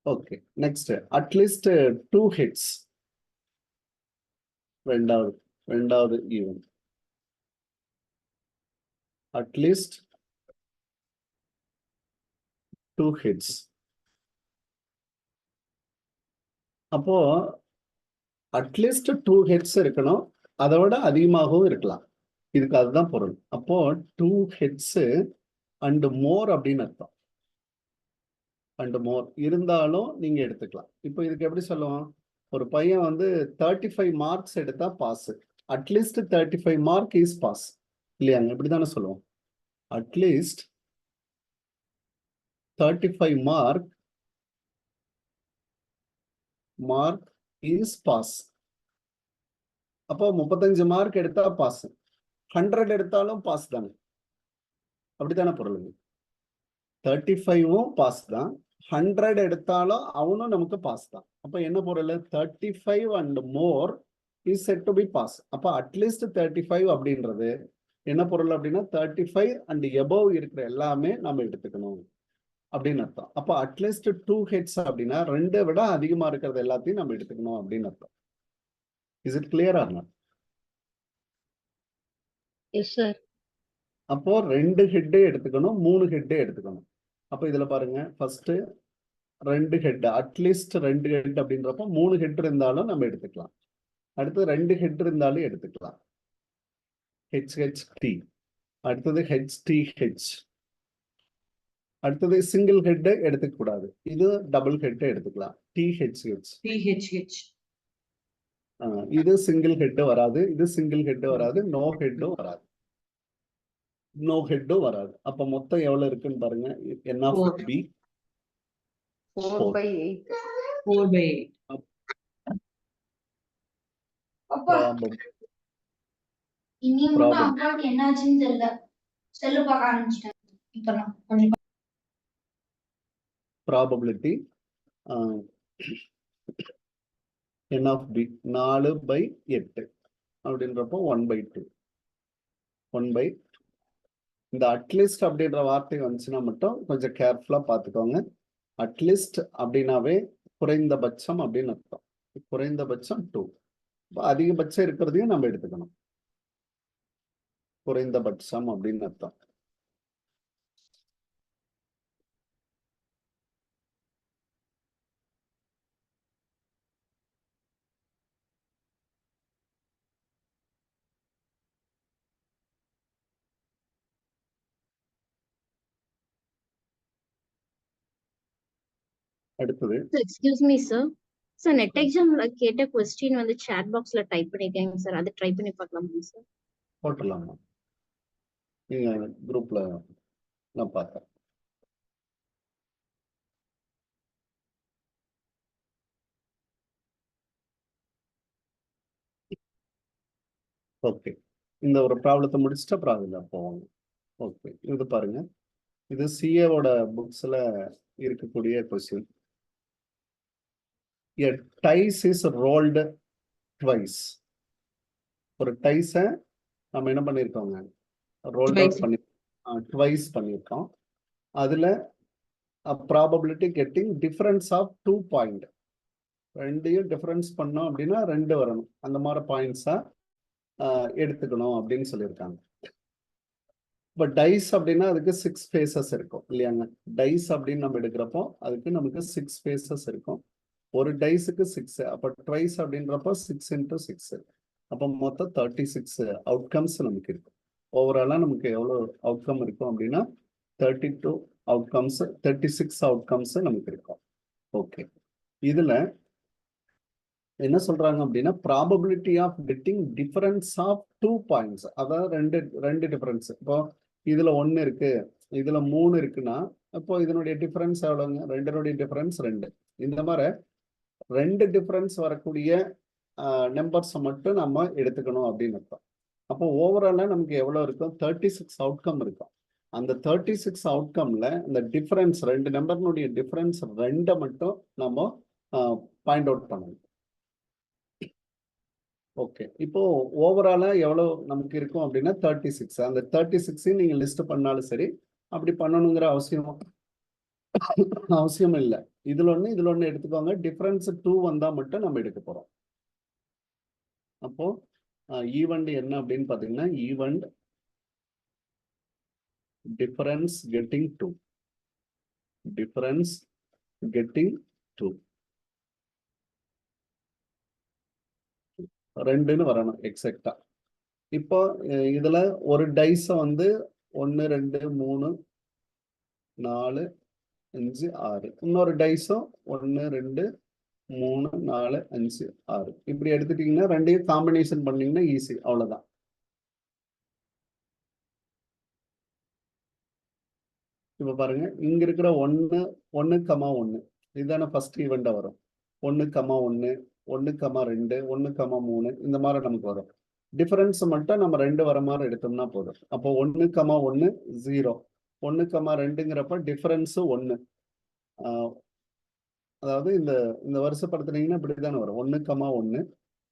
Okay, next at least 2 hits. ரெண்டாவது ஈவெண்ட் அட்லீஸ்ட் 2 ஹிட்ஸ். அப்போ அட்லீஸ்ட் 2 ஹெட்ஸ் இருக்கணும், அதை விட அதிகமாகவும் இருக்கலாம். இதுக்கு அதுதான் பொருள். அப்போ 2 ஹெட்ஸ் அண்ட் மோர் அப்படின்னு அர்த்தம். அண்ட் மோர் இருந்தாலும் நீங்க எடுத்துக்கலாம். இப்போ இதுக்கு எப்படி சொல்லுவோம்? ஒரு பையன் வந்து 35 மார்க்ஸ் எடுத்தா pass. At least 35 mark is pass இல்லையாங்க? இப்படிதானே சொல்லுவோம். At least 35 mark is pass. அப்போ 35 மார்க் எடுத்தா பாஸ், 100 எடுத்தாலும் பாஸ் தானே, அப்படித்தானே பொருள். 35ம் பாஸ் தான், 100 எடுத்தாலும் அவனும் நமக்கு பாஸ் தான். அப்ப என்ன பொருள், 35 and more is set to be pass. அப்ப அட்லீஸ்ட் 35 அப்படின்றது என்ன பொருள் அப்படின்னா 35 அண்ட் எபோவ் இருக்கிற எல்லாமே நம்ம எடுத்துக்கணும் அப்படின்னு அர்த்தம். அப்ப அட்லீஸ்ட் 2 ஹெட்ஸ் அப்படின்னா 2 விட அதிகமா இருக்கிறது எல்லாத்தையும் நம்ம எடுத்துக்கணும் அப்படின்னு அர்த்தம். Is it clear or not? Yes sir. அப்போ 2 ஹெட்டே எடுத்துக்கணும், 3 ஹெட்டே எடுத்துக்கணும். அப்ப இதுல பாருங்க, ஃபர்ஸ்ட் 2 ஹெட், அட்லீஸ்ட் 2 ஹெட் அப்படின்றப்போ 3 ஹெட் இருந்தாலும் நம்ம எடுத்துக்கலாம். அடுத்து 2 ஹெட் இருந்தாலும் எடுத்துக்கலாம், HHT. அடுத்தது HTH. அடுத்தது சிங்கிள் ஹெட் எடுத்துக்க கூடாது, இது டபுள் ஹெட் எடுத்துக்கலாம், THH. இது சிங்கிள் ஹெட் வராது, இது சிங்கிள் ஹெட் வராது, நோ ஹெட்டும் வராது, நோ ஹெட்டும் வராது. அப்ப மொத்தம் எவ்வளவு இருக்குன்னு பாருங்க. N of B 4/8. 4/8. இன்னும் மட்டும் அக்கௌண்ட் என்னாச்சுன்னு தெரியல, செல்லு பார்க்க ஆரம்பிச்சிட்டேன் இப்பதான் கொஞ்சம். ப்ராபபிலிட்டி N of B 4/8 அப்படின்றப்போ 1/2. 1/2. இந்த அட்லீஸ்ட் அப்படின்ற வார்த்தை வந்துச்சுன்னா மட்டும் கொஞ்சம் கேர்ஃபுல்லா பார்த்துக்கோங்க. அட்லீஸ்ட் அப்படின்னாவே குறைந்தபட்சம் அப்படின்னு அர்த்தம். குறைந்தபட்சம் 2. அதிகபட்சம் இருக்கிறதையும் நம்ம எடுத்துக்கணும், குறைந்தபட்சம் அப்படின்னு அர்த்தம். அடுத்தது excuse me sir. Sir net எக்ஸாம்ல கேட்ட கொஸ்டின் வந்து சாட் பாக்ஸ்ல டைப் பண்ணிருக்கேங்க சார், அதை ட்ரை பண்ணி பார்க்கலாமா சார்? போட்டலாமா? நீங்க குரூப்ல நான் பார்த்தேன். ஓகே, இந்த ஒரு ப்ராப்ளத்தை முடிச்சுட்டு ப்ராப்ளம் போவாங்க. ஓகே, இது பாருங்க, இது சிஏவோட புக்ஸ்ல இருக்கக்கூடிய question. A dice is rolled twice. ஒரு டைஸை நம்ம என்ன பண்ணியிருக்கோங்க, ரோல்ட் அவுட் பண்ணி ட்வைஸ் பண்ணியிருக்கோம். அதுல probability getting difference of 2 point. ரெண்டையும் டிஃபரன்ஸ் பண்ணோம் அப்படின்னா 2 வரணும், அந்த மாதிரி பாயிண்ட்ஸா எடுத்துக்கணும் அப்படின்னு சொல்லியிருக்காங்க. இப்போ டைஸ் அப்படின்னா அதுக்கு 6 ஃபேஸஸ் இருக்கும் இல்லையாங்க. டைஸ் அப்படின்னு நம்ம எடுக்கிறப்போ அதுக்கு நமக்கு 6 ஃபேஸஸ் இருக்கும். ஒரு டைஸுக்கு 6, அப்போ ட்வைஸ் அப்படின்றப்போ 6 × 6, அப்போ மொத்தம் 36 அவுட்கம்ஸ் நமக்கு இருக்கும். ஓவராலா நமக்கு எவ்வளோ அவுட்கம் இருக்கும் அப்படின்னா 32 அவுட்கம்ஸ், 36 அவுட்கம்ஸ் நமக்கு இருக்கும். ஓகே, இதுல என்ன சொல்றாங்க அப்படின்னா probability of getting difference of 2 points. அதாவது ரெண்டு டிஃபரன்ஸ். இப்போ இதுல 1 இருக்கு, இதுல 3 இருக்குன்னா அப்போ இதனுடைய டிஃபரன்ஸ் எவ்வளவுங்க, 2னுடைய டிஃபரன்ஸ் 2. இந்த மாதிரி 2 டிஃபரன்ஸ் வரக்கூடிய நம்பர்ஸை மட்டும் நம்ம எடுத்துக்கணும் அப்படின்னு அர்த்தம். அப்போ ஓவராலா நமக்கு எவ்வளவு இருக்கும், 36 அவுட்கம் இருக்கும். அந்த 36 அவுட்கம்ல இந்த டிஃபரன்ஸ் 2 நம்பர்னுடைய டிஃபரன்ஸ் 2 மட்டும் நம்ம பாயிண்ட் அவுட் பண்ணணும். ஓகே, இப்போ ஓவராலா எவ்வளவு நமக்கு இருக்கும் அப்படின்னா 36. அந்த 36 நீங்க லிஸ்ட் பண்ணாலும் சரி, அப்படி பண்ணணுங்கிற அவசியம் இல்லை. இதுல ஒண்ணு எடுத்துக்கோங்க. டிஃபரன்ஸ் 2 வந்தா மட்டும் நம்ம எடுக்க போறோம். அப்போ ஈவெண்ட் என்ன அப்படின்னு பாத்தீங்கன்னா, event difference getting 2, difference getting 2 2ன்னு வரணும் எக்ஸாக்டா. இப்போ இதுல ஒரு டைஸ வந்து 1 2 3 4 5 6, இன்னொரு டைஸும் 1 2 3 4 5 6 இப்படி எடுத்துட்டீங்கன்னா 2யும் காம்பினேஷன் பண்ணீங்கன்னா ஈஸி, அவ்வளவுதான். இப்ப பாருங்க, இங்க இருக்கிற 1 1, 1 இதுதானே ஃபர்ஸ்ட் ஈவெண்டா வரும். 1, 1 1,2 1,3 இந்த மாதிரி நமக்கு வரும். டிஃபரன்ஸ் மட்டும் நம்ம 2 வர மாதிரி எடுத்தோம்னா போதும். அப்போ 1,1 0 1,2ங்கிறப்ப டிஃபரன்ஸ் 1. அதாவது இந்த வருஷப்படுத்துனீங்கன்னா இப்படித்தானே வரும். 1,1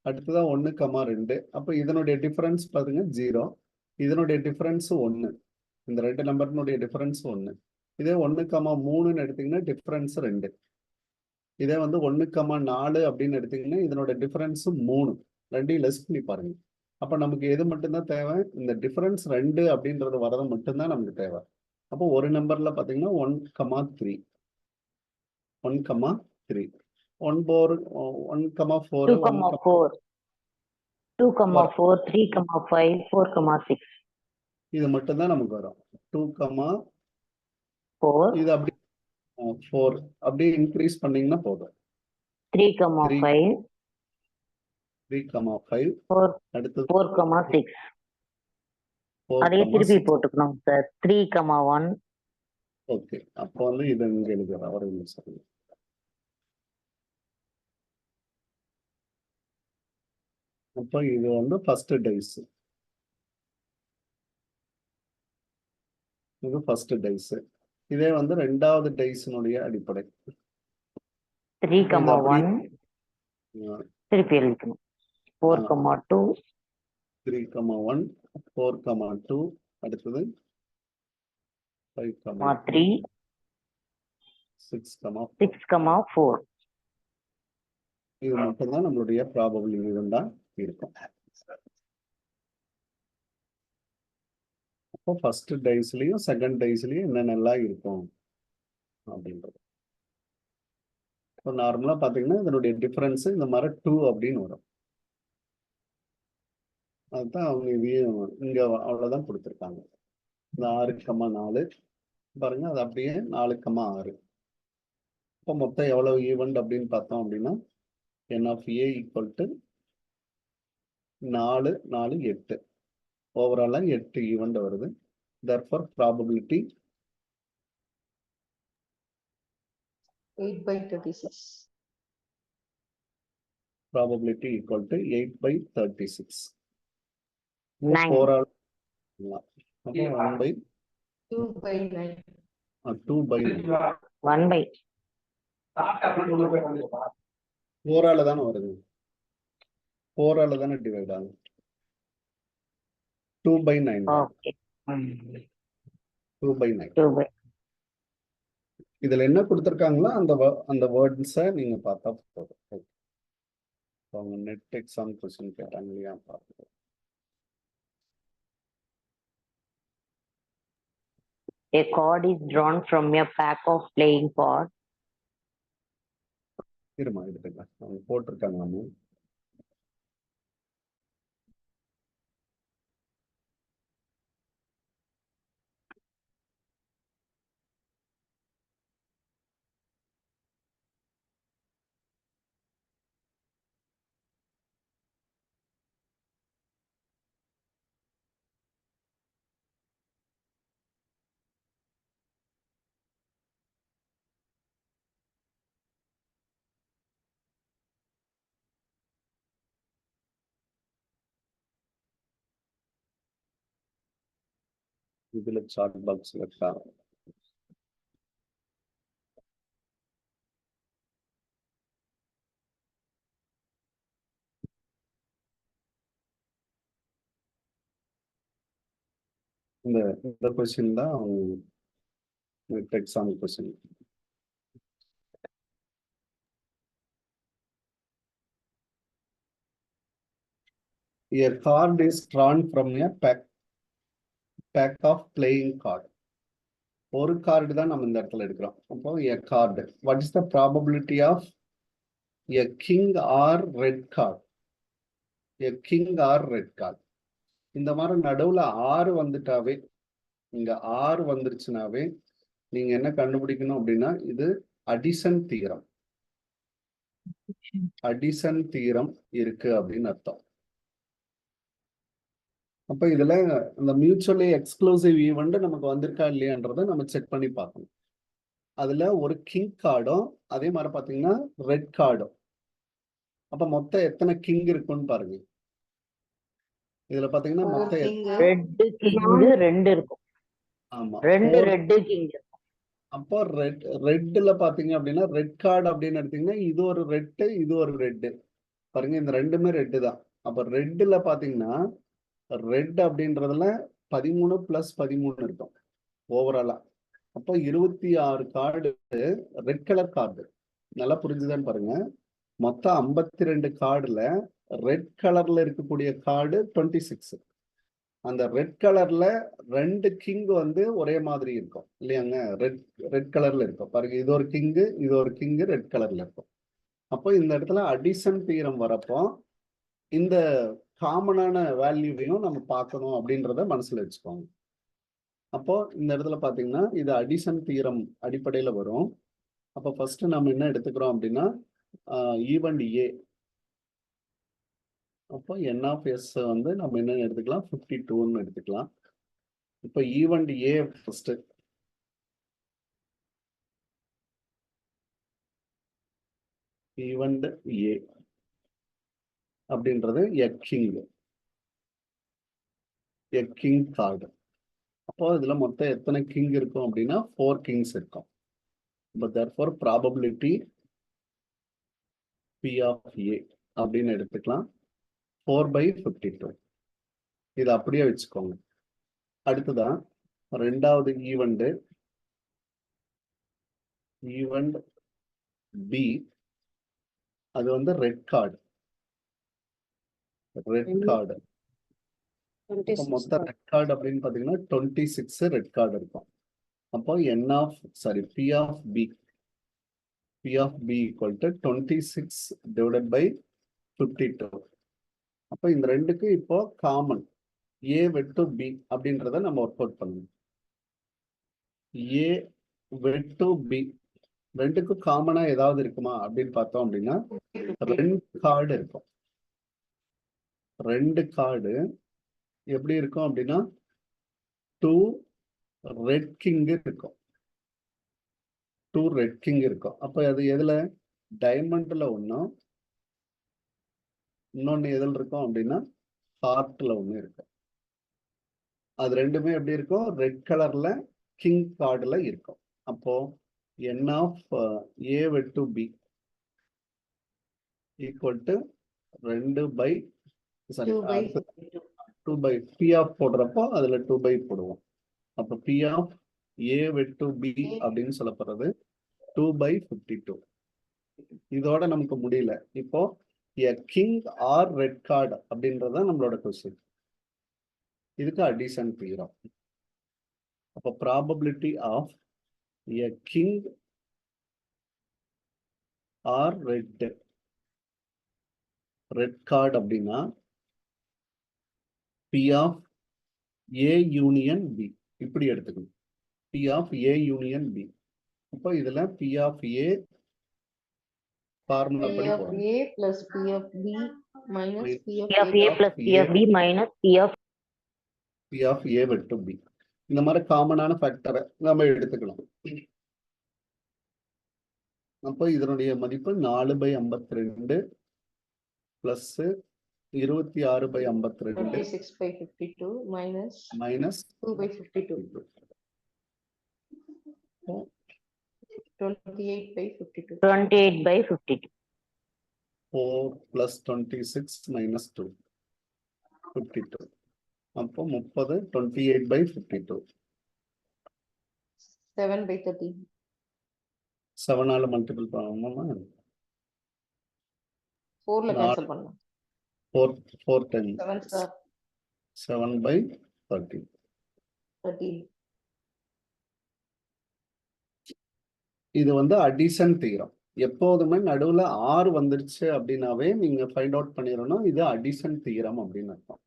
அடுத்ததான் 1,2. அப்போ இதனுடைய டிஃபரன்ஸ் பாருங்க 0, இதனுடைய டிஃபரன்ஸ் 1. இந்த 2 நம்பர்னுடைய டிஃபரன்ஸ் 1. இதே 1,3ன்னு எடுத்தீங்கன்னா டிஃபரன்ஸ் 2. இதே வந்து 1,4 அப்படின்னு எடுத்தீங்கன்னா இதனோட டிஃபரன்ஸ் 3. 2 லெஸ் பண்ணி பாருங்க. அப்ப நமக்கு எது மட்டும்தான் தேவை? இந்த டிஃபரன்ஸ் 2 அப்படின்றது வரது மட்டும்தான் நமக்கு தேவை. அப்போ ஒரு நம்பர்ல பாத்தீங்கன்னா 1,3 1,3 1,4 2,4 2,4 3,5 4,6 இது மட்டும்தான் நமக்கு வரும். 2, 4 இது அப்படி 4 அப்படியே இன்க்ரீஸ் பண்ணீங்கன்னா போதும். 3,5 3,5 4 அடுத்தது 4,6 அதையே திருப்பி போட்டுக்கணும் சார். 3,1 ஓகே. அப்போ வந்து இது இங்க எழுதுறேன். ஒரு நிமிஷம். அப்போ இது வந்து ஃபர்ஸ்ட் டைஸ். இது ஃபர்ஸ்ட் டைஸ். இதே வந்து ரெண்டாவது டைஸினுடைய அடிப்படை. 3,1 திருப்பி எழுதிக்கணும். 4,2 3,1 4,2 அடுத்தது 3 6,4. 6,4 இது மட்டும்தான் நம்மளுடைய ப்ராபபிள் விகிதம் தான் இருக்கும். அப்போ ஃபர்ஸ்ட் டைஸ்லயும் செகண்ட் டைஸ்லயும் என்னென்னலாம் இருக்கும் அப்படின்றது. இப்போ நார்மலா பாத்தீங்கன்னா இதனுடைய டிஃபரன்ஸ் இந்த மாதிரி 2 அப்படின்னு வரும். அதுதான் அவங்க இதையும் இங்க அவ்வளவுதான் கொடுத்துருக்காங்க. இந்த 6,4 பாருங்க, அது அப்படியே 4,6. இப்போ மொத்தம் எவ்வளவு ஈவெண்ட் அப்படின்னு பார்த்தோம் அப்படின்னா n of a equal to 4 4 8. ஓவராலா 8 ஈவெண்ட் வருது. therefore probability 8/36. probability equal to 8/36. 9 overall 1/2/9. 1/. ஓவரால தானே வருது. ஓவரால தானே டிவைட் ஆகும். 2/9. ஓகே 2/9. 2/. இதுல என்ன கொடுத்துருக்காங்களோ அந்த வேர்ட்ஸை நீங்க பார்த்தா போதும். அவங்க நெட் எக்ஸாம் கொஸ்டின் கேட்டாங்க இல்லையா, பார்த்து A card is drawn from a pack of playing cards. இருமா எடுத்துக்கலாம். அவங்க போட்டிருக்காங்க. நம்ம இதுல சார்ட் பாக்ஸ்ல இருக்கா? இந்த கொஸ்டின் தான் net exam question. A card is drawn from a pack of playing card. ஒரு கார்டு தான் நம்ம இந்த இடத்துல எடுக்கிறோம். அப்போ a card. What is the probability of a king or red card? A king or red card. இந்த மாதிரி நடுவுல 6 வந்துட்டாவே, இங்க 6 வந்துருச்சுனாவே நீங்க என்ன கண்டுபிடிக்கணும் அப்படின்னா இது அடிஷன் தீரம். அடிஷன் தீரம் இருக்கு அப்படின்னு அர்த்தம். அப்ப இதுல இந்த மியூச்சுவலி எக்ஸ்க்ளூசிவ் ஈவெண்ட் நமக்கு வந்திருக்கா இல்லையான்றதை நம்ம செக் பண்ணி பார்க்கணும். அதுல ஒரு கிங் கார்டும் அதே மாதிரி பாத்தீங்கன்னா ரெட் கார்டும் அப்ப மொத்தம் எத்தனை கிங் இருக்குன்னு பாருங்க. இதுல பாத்தீங்கன்னா Four மொத்தம் king. ரெட் கிங் ரெண்டு இருக்கும். ஆமா ரெண்டு 4. Red king. அப்போ ரெட்ல பாத்தீங்க அப்படின்னா ரெட் கார்டு அப்படின்னு எடுத்தீங்கன்னா இது ஒரு ரெட்டு, இது ஒரு ரெட்டு. பாருங்க இந்த ரெண்டுமே ரெட்டு தான். அப்ப ரெட்ல பாத்தீங்கன்னா ரெட் அப்படின்றதுல 13 + 13 இருக்கும் ஓவராலா. அப்போ 26 கார்டு ரெட் கலர் கார்டு. நல்லா புரிஞ்சுதான்னு பாருங்க. மொத்தம் 52 கார்டுல ரெட் கலர்ல இருக்கக்கூடிய கார்டு 26. அந்த ரெட் கலர்ல 2 கிங் வந்து ஒரே மாதிரி இருக்கும் இல்லையாங்க. ரெட் கலர்ல இருக்கும் பாருங்க. இது ஒரு கிங்கு, இது ஒரு கிங்கு ரெட் கலர்ல இருக்கும். அப்போ இந்த இடத்துல அடிஷன் தியரம் வரப்போ இந்த காமனான வேல்யூவையும் நம்ம பார்க்கணும் அப்படின்றத மனசுல வச்சுக்கோங்க. அப்போ இந்த இடத்துல பாத்தீங்கன்னா இது அடிஷன் தியரம் அடிப்படையில வரும். அப்போ ஃபர்ஸ்ட் நம்ம என்ன எடுத்துக்கிறோம் அப்படின்னா ஈவன் ஏ. அப்போ n of s வந்து நம்ம என்ன எடுத்துக்கலாம் 52ன்னு எடுத்துக்கலாம். இப்போ ஈவன் ஏ ஃபர்ஸ்ட். ஈவன் ஏ அப்படின்றது எ கிங் கார்டு. அப்போ இதுல மொத்தம் எத்தனை கிங் இருக்கும் அப்படின்னா 4 கிங்ஸ் இருக்கும். But therefore probability P of A அப்படின்னு எடுத்துக்கலாம் 4/52. இது அப்படியே வச்சுக்கோங்க. அடுத்ததான் ரெண்டாவது ஈவெண்ட் பி. அது வந்து ரெட் கார்டு. அப்போ மொத்தம் ரெட் கார்டு அப்படின்னு பாத்தீங்கன்னா 26 ரெட் கார்டு இருக்கும். அப்போ P of B equal to 26 divided by 52. அப்போ இந்த ரெண்டுக்கு இப்போ காமன் A வெட்டு B அப்படின்றத நம்ம ஒர்க் அவுட் பண்ணணும். A வெட்டு B ரெண்டுக்கும் காமனா ஏதாவது இருக்குமா அப்படின்னு பார்த்தோம் அப்படின்னா 2 கார்டு இருக்கும். 2 கார்டு எப்படி இருக்கும் அப்படின்னா 2 ரெட் கிங் இருக்கும். 2 ரெட் கிங் இருக்கும். அப்ப அது எதுல டைமண்ட்ல ஒன்னும், இன்னொன்னு எதுல இருக்கும் அப்படின்னா ஹார்ட்ல ஒண்ணு இருக்கு. அது ரெண்டுமே எப்படி இருக்கும் ரெட் கலர்ல கிங் கார்டுல இருக்கும். அப்போ n of A வெட்டு B equal to 2/2 P of போடுறப்போ அதுல 2/, போடுவோம். அப்போ P of A வெட்டு B அப்படின்னு சொல்லப்படுறது 2/52. இதோட நமக்கு முடியல. இப்போ a king or red card அப்படின்றத நம்மளோட கொஸ்டின். இதுக்கு அடிஷன் தியரம். அப்போ probability of a king or red card அப்படின்னா P of A union B இப்படி எடுத்துக்கணும். P of A union B. அப்போ இதுல P of A formula P படி of போறோம். A plus P of B minus P of P of A A. plus P of B minus P of A வெட்டு B. இந்த மாதிரி காமனான ஃபேக்டரை நம்ம எடுத்துக்கலாம். அப்போ இதனுடைய மதிப்பு 4/52 plus 26/52 26/52 minus minus 2/52. 28/52. 28/52. 4 plus 26 minus 2 52. அப்போ 30 28/52. 7/30. 7ஆல மல்டிபிள் பண்ணணுமா? 4ல cancel பண்ணலாம். 4 10 7 star 7/30. 13. இது வந்து அடிஷன் தியரம். எப்போதுமே நடுவுல 6 வந்துருச்சு அப்படின்னாவே நீங்க ஃபைண்ட் அவுட் பண்ணிடணும் இது அடிஷன் தியரம் அப்படின்னு அர்த்தம்.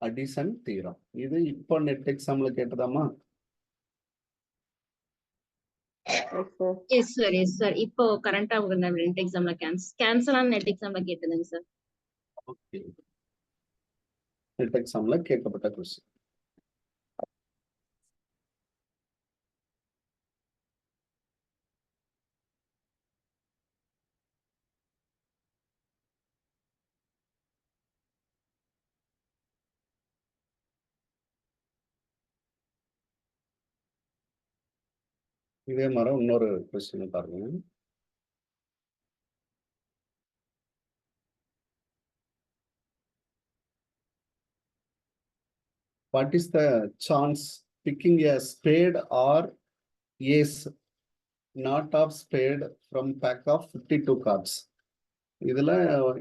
Addition theorem. இது இப்போ நெட் எக்ஸாம்ல கேட்டதாமா? Yes, sir. எஸ் சார் இப்போ கரண்டா நெட் எக்ஸாம்ல கேன்சல் ஆன நெட் எக்ஸாம்ல கேட்டதுங்க சார். ஓகே. நெட் எக்ஸாம்ல கேட்கப்பட்ட கொஸ்டின். இதே மாதிரி இன்னொரு கொஸ்டின் பாருங்க. What is the chance picking a spade or ace not of spade from pack of 52 cards? இதுல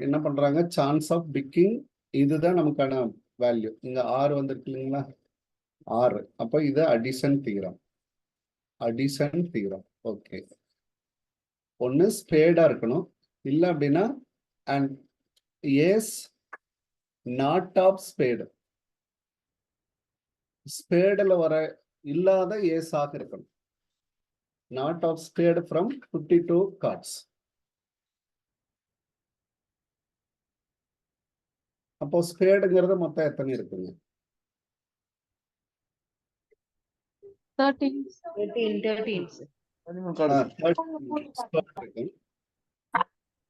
என்ன பண்றாங்க, சான்ஸ் ஆஃப் பிக்கிங், இதுதான் நமக்கான வேல்யூ. இங்க 6 வந்திருக்கு இல்லைங்களா, 6. அப்போ இது அடிஷன் தீரம். ஓகே, ஒன்னு ஸ்பேடா இருக்கணும், இல்ல அப்படின்னா and ace not of spade, ஸ்பேடுல வர இல்லாத ஏஸாக இருக்கணும். Not of spade from 52 cards. அப்போ ஸ்பேடுங்கிறது மொத்தம் எத்தனை இருக்குங்க? 13. 13.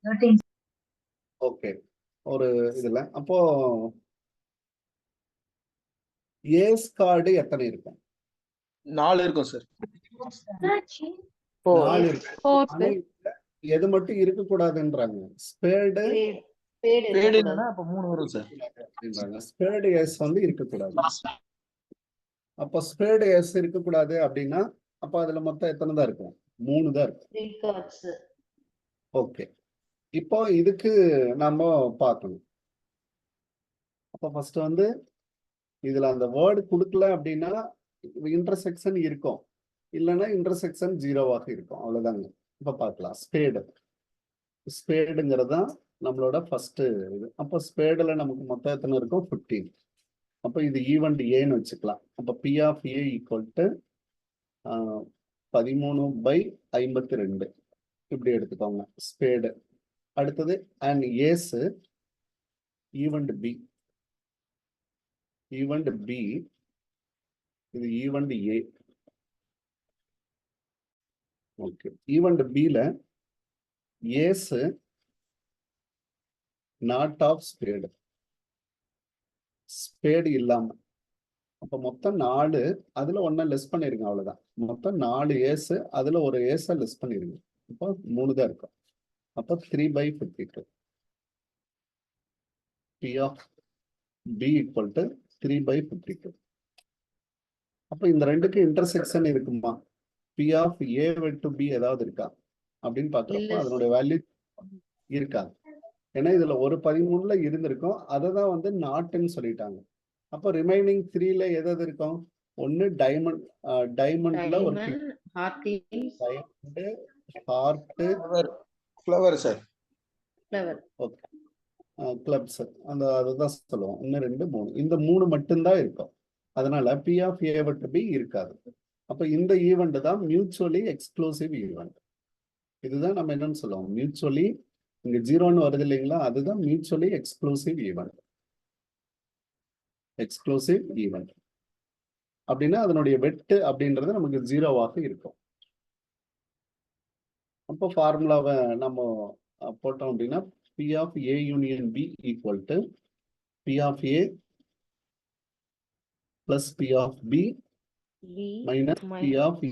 13. ஓகே, ஒரு இதுல அப்போ ஏஸ் கார்டு எத்தனை இருக்கும்? 4 இருக்கும் சார். 4 இருக்கு. 4. ஆனா இதுல எது மட்டும் இருக்கக்கூடாதுன்றாங்க, ஸ்பேடு ஸ்பேடு என்னன்னா அப்ப 3 வரும் சார். அப்படின்றாங்க. ஸ்பேடு ஏஸ் வந்து இருக்கக்கூடாது. அப்போ ஸ்பேடு ஏஸ் இருக்கக்கூடாது அப்படின்னா அப்ப அதுல மொத்தம் எத்தனை தான் இருக்கும்? 3 தான் இருக்கும். ஓகே, இப்போ இதுக்கு நாம பார்க்கணும். அப்போ ஃபர்ஸ்ட் வந்து இதுல அந்த வேர்டு கொடுக்கல அப்படின்னா இன்டர்செக்ஷன் இருக்கும், இல்லைன்னா இன்டர்செக்ஷன் 0வாக இருக்கும், அவ்வளவுதாங்க. இப்ப பார்க்கலாம். ஸ்பேடுங்கிறது தான் நம்மளோட ஃபர்ஸ்ட் இது. அப்போ ஸ்பேடுல நமக்கு மொத்தம் எத்தனை இருக்கும்? 15. அப்போ இது ஈவெண்ட் ஏன்னு வச்சுக்கலாம். அப்போ P of A equal to 13/52 இப்படி எடுத்துக்கோங்க ஸ்பேடு. அடுத்தது அண்ட் ஏஸ் ஈவெண்ட் பி. இது ஈவெண்ட் ஏ. ஓகே, ஈவெண்ட் பில ace not of spade, spade இல்லாம. அப்ப மொத்தம் 4, அதுல 1 லெஸ் பண்ணிருங்க, அவ்வளவுதான். மொத்தம் 4 ஏஸ், அதுல ஒரு ஏஸ லெஸ் பண்ணிருங்க. அப்போ 3 தான் இருக்கும். அப்போ 3/52. P of B equal to 3/52. அப்ப இந்த ரெண்டுக்கு இன்டர்செக்ஷன் இருக்குமா? P of A to B ஏதாவது இருக்கா அப்படின்னு பாக்குறப்ப அதனுடைய வேல்யூ இருக்காது. ஏன்னா இதுல ஒரு 13ல இருந்திருக்கும், அதை தான் வந்து நாட்னு சொல்லிட்டாங்க. அப்போ ரிமைனிங் 3ல எதாவது இருக்கும்? ஒன்னு டைமண்ட்ல ஒரு heart, flower sir. Okay, clubs, அந்த அதுதான் சொல்லுவோம். 1 2 3, இந்த 3 மட்டும்தான் இருக்கும். அதனால P of A to B இருக்காது. அப்ப இந்த ஈவெண்ட் தான் மியூச்சுவலி எக்ஸ்க்ளூசிவ் ஈவெண்ட். இதுதான் நம்ம என்னன்னு சொல்லுவோம், மியூச்சுவலி, இங்க 0ன்னு வருது இல்லைங்களா, அதுதான் மியூச்சுவலி எக்ஸ்க்ளூசிவ் ஈவெண்ட். அப்படின்னா அதனுடைய வெட்டு அப்படின்றது நமக்கு 0வாக இருக்கும். அப்போ ஃபார்முலாவை நம்ம போட்டோம் அப்படின்னா P of A union B equal to P of A plus P of B minus P of A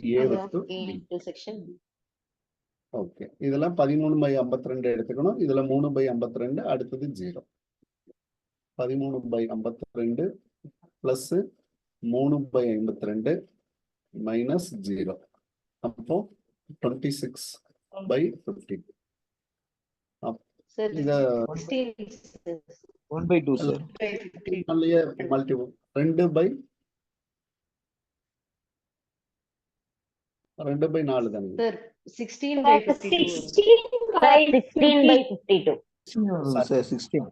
to B. Okay, இதெல்லாம் 13/52 எடுத்துக்கணும். இதுல 3/52, அடுத்தது 0. 13/52 பிளஸ் 3/52 மைனஸ் 0. அப்போ 26/50. இத 1/2 சார். 2/4 தானே? 16/52. சார் 16.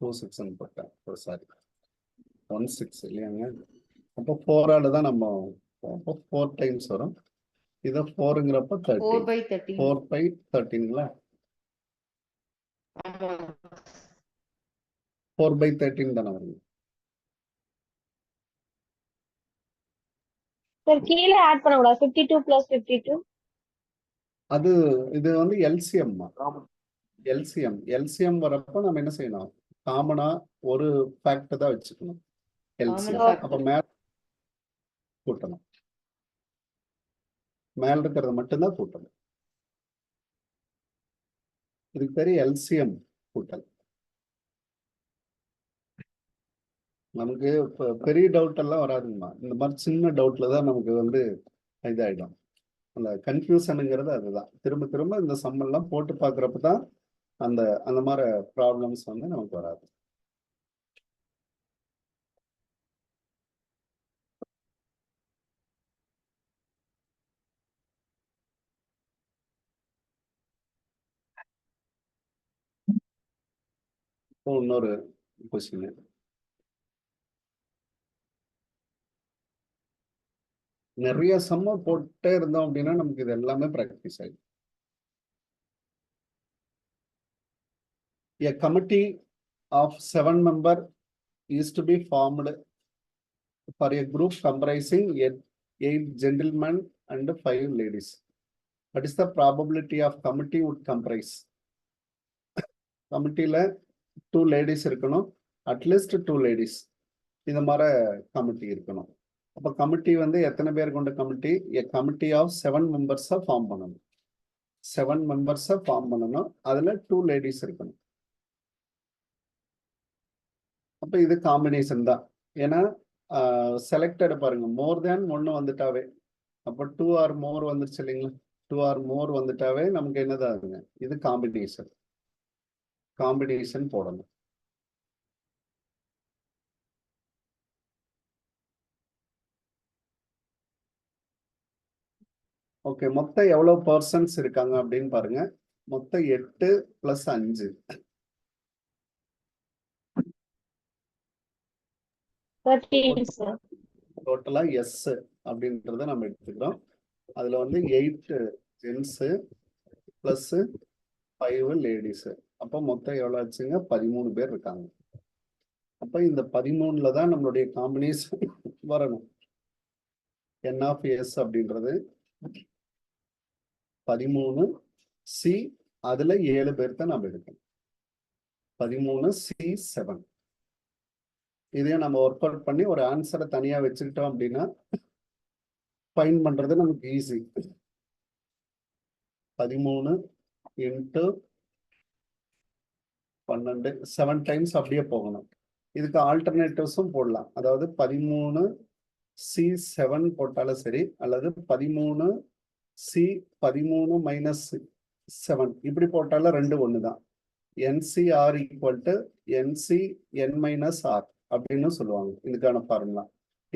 26 போட்டேன், சாரி 16 இல்லையாங்க. அப்போ 4ஆல தான் நம்ம 4 டைம்ஸ் வரும். இத 4ங்கிறப்ப 30. 4/13ங்களா? 4/13 தானே வருது. சார் கீழ ஆட் பண்ண கூடாது. 52 + 52. அது இது வந்து எல்சிஎம் வரப்ப நம்ம என்ன செய்யணும், காமனா ஒரு ஃபேக்டர் தான் வச்சுக்கணும் எல்சிஎம். அப்ப மேல கூட்டணும். மேல இருக்கிறது மட்டும்தான் கூட்டல். இதுக்கு பேரு எல்சிஎம் கூட்டல். நமக்கு பெரிய டவுட் எல்லாம் வராதுங்கம்மா. இந்த மாதிரி சின்ன டவுட்ல தான் நமக்கு வந்து இதாயிடும். அந்த கன்ஃபியூஷனுங்கிறது அதுதான். திரும்ப திரும்ப இந்த சம்மெல்லாம் போட்டு பார்க்குறப்ப தான் அந்த அந்த மாதிரி ப்ராப்ளம்ஸ் வந்து நமக்கு வராது. இன்னொரு கொஸ்டின். நிறைய சம்ம போட்டே இருந்தோம் அப்படின்னா நமக்கு இது எல்லாமே ப்ராக்டிஸ் ஆயிடும். A committee of 7 members is to be formed for a group comprising 8 gentlemen and 5 ladies. What is the probability of committee would comprise? கமிட்டியில 2 ladies இருக்கணும், அட்லீஸ்ட் 2 ladies. இந்த மாதிரி கமிட்டி இருக்கணும். அப்ப கமிட்டி வந்து எத்தனை பேர் கொண்ட committee? A committee of 7 members form பண்ணணும். 7 members ஃபார்ம் பண்ணணும். அதுல 2 ladies இருக்கணும். அப்ப இது காம்பினேஷன் தான். ஏன்னா செலக்டட் பாருங்க, மோர் தேன் 1 வந்துட்டாவே, அப்ப 2 ஆர் மோர் வந்துருச்சு இல்லைங்களா? 2 ஆர் மோர் வந்துட்டாவே நமக்கு என்னதாகுங்க? இது காம்பினேஷன். காம்பினேஷன் போடணும். ஓகே, மொத்தம் எவ்வளவு பர்சன்ஸ் இருக்காங்க அப்படின்னு பாருங்க. மொத்தம் 8 + 5. 13 சார். டோட்டலா எஸ் அப்படின்றத நம்ம எடுத்துக்கிறோம். அதுல வந்து 8 ஜென்ஸ் பிளஸ் 5 லேடிஸ். அப்ப மொத்தம் எவ்வளவு ஆச்சுங்க? 13 பேர் இருக்காங்க. அப்ப இந்த 13ல தான் நம்மளுடைய காம்பினேஷன் வரணும். N of S அப்படின்றது 13 C, அதுல 7 பேர் தான் நம்ம எடுக்கணும். 13 C7. இதையும் நம்ம ஒர்க் அவுட் பண்ணி ஒரு ஆன்சரை தனியா வச்சுக்கிட்டோம் அப்படின்னா ஃபைண்ட் பண்றது நமக்கு ஈஸி. 13 × 12 7 டைம்ஸ் அப்படியே போகணும். இதுக்கு ஆல்டர்னேட்டிவ்ஸும் போடலாம். அதாவது 13 C7 போட்டாலும் சரி, அல்லது 13 C 13 - 7 இப்படி போட்டாலும் 2 ஒன்று தான். NCR = NC N - R அப்படின்னு சொல்லுவாங்க இதுக்கான ஃபார்முலா.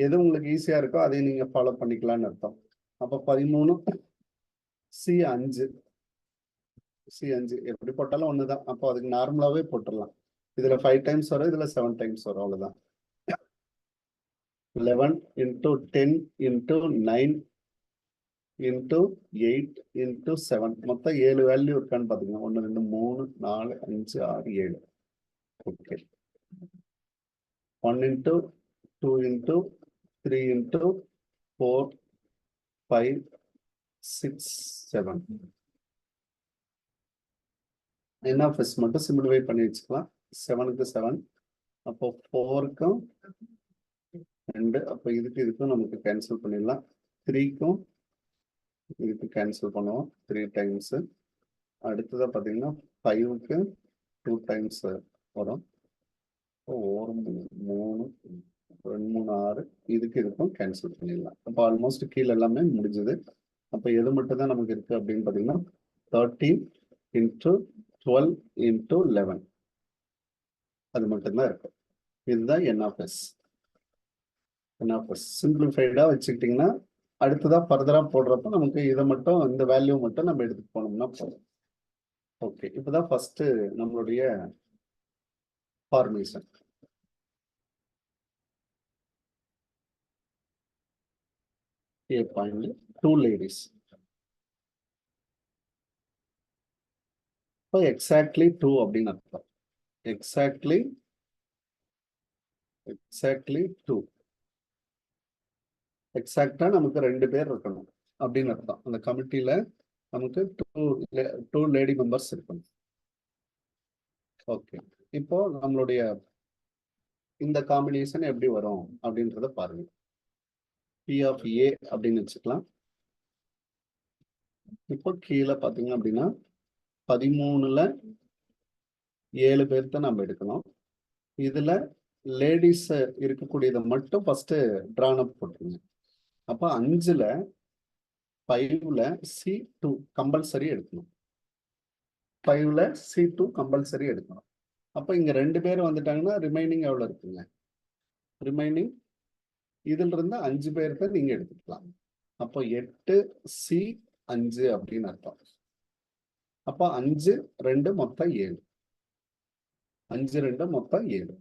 எது உங்களுக்கு ஈஸியா இருக்கோ அதை நீங்க ஃபாலோ பண்ணிக்கலாம்னு அர்த்தம். அப்ப 13 C5 எப்படி போட்டாலும் ஒண்ணுதான். அப்போ அதுக்கு நார்மலாவே போட்டுடலாம். இதுல 5 டைம்ஸ் வரும், இதுல 7 டைம்ஸ் வரும், அவ்வளவுதான். 11 × 10 × 9 × 8 × 7 மொத்தம் 7 வேல்யூ இருக்கான்னு பாத்துக்கோங்க. 1 2 3 4 5 6 7. ஓகே, 1 × 2 × 3 × 4 5 6 7. N of S மட்டும் சிம்பிளிஃபை பண்ணி வச்சுக்கலாம். 7க்கு 7, அப்போ 4க்கும் 2, அப்போ இதுக்கும் நமக்கு கேன்சல் பண்ணிடலாம். 3க்கும் இதுக்கு கேன்சல் பண்ணுவோம் 3 டைம்ஸ். அடுத்ததா பார்த்தீங்கன்னா 5க்கு 2 டைம்ஸ் வரும். 1 3 2 3 6, இதுக்கும் கேன்சல் பண்ணிடலாம். அப்போ ஆல்மோஸ்ட் கீழே எல்லாமே முடிஞ்சது. அப்போ எது மட்டும் தான் நமக்கு இருக்கு அப்படின்னு பார்த்தீங்கன்னா 13 × 12 × 11 அது மட்டும்தான் இருக்கு. இதுதான் N of S. N of S சிம்பிளிஃபைடா வச்சுக்கிட்டீங்கன்னா அடுத்ததா ஃபர்தரா போடுறப்ப நமக்கு இதை மட்டும், இந்த வேல்யூ மட்டும் நம்ம எடுத்துட்டு போனோம்னா போதும். ஓகே, இப்பதான் ஃபர்ஸ்ட் நம்மளுடைய ஃபார்மேஷன். A point 2 ladies. இப்போ எக்ஸாக்ட்லி 2 அப்படின்னு அர்த்தம். எக்ஸாக்ட்லி 2. எக்ஸாக்டா நமக்கு 2 பேர் இருக்கணும் அப்படின்னு அர்த்தம். அந்த கமிட்டியில நமக்கு 2 லேடி மெம்பர்ஸ் இருக்கணும். ஓகே, இப்போ நம்மளுடைய இந்த காம்பினேஷன் எப்படி வரும் அப்படின்றத பாருங்க. P of A அப்படின்னு வச்சுக்கலாம். இப்போ கீழே பார்த்தீங்க அப்படின்னா 13ல 7 பேர் தான் நம்ம எடுக்கணும். இதுல லேடிஸ் இருக்கக்கூடியதை மட்டும் ஃபர்ஸ்ட் ட்ரான் அப் போட்டுருங்க. அப்போ 5ல 5ல C2 கம்பல்சரி எடுக்கணும். 5ல C2 கம்பல்சரி எடுக்கணும். அப்போ இங்க 2 பேர் வந்துட்டாங்கன்னா ரிமைனிங் எவ்வளவு இருக்குங்க? ரிமைனிங் இதுல இருந்து 5 பேர் தான் நீங்க எடுத்துக்கலாம். அப்போ 8C5 அப்படின்னு அர்த்தம். அப்போ 5 2 மொத்தம் 7. 5 2 மொத்தம் 7.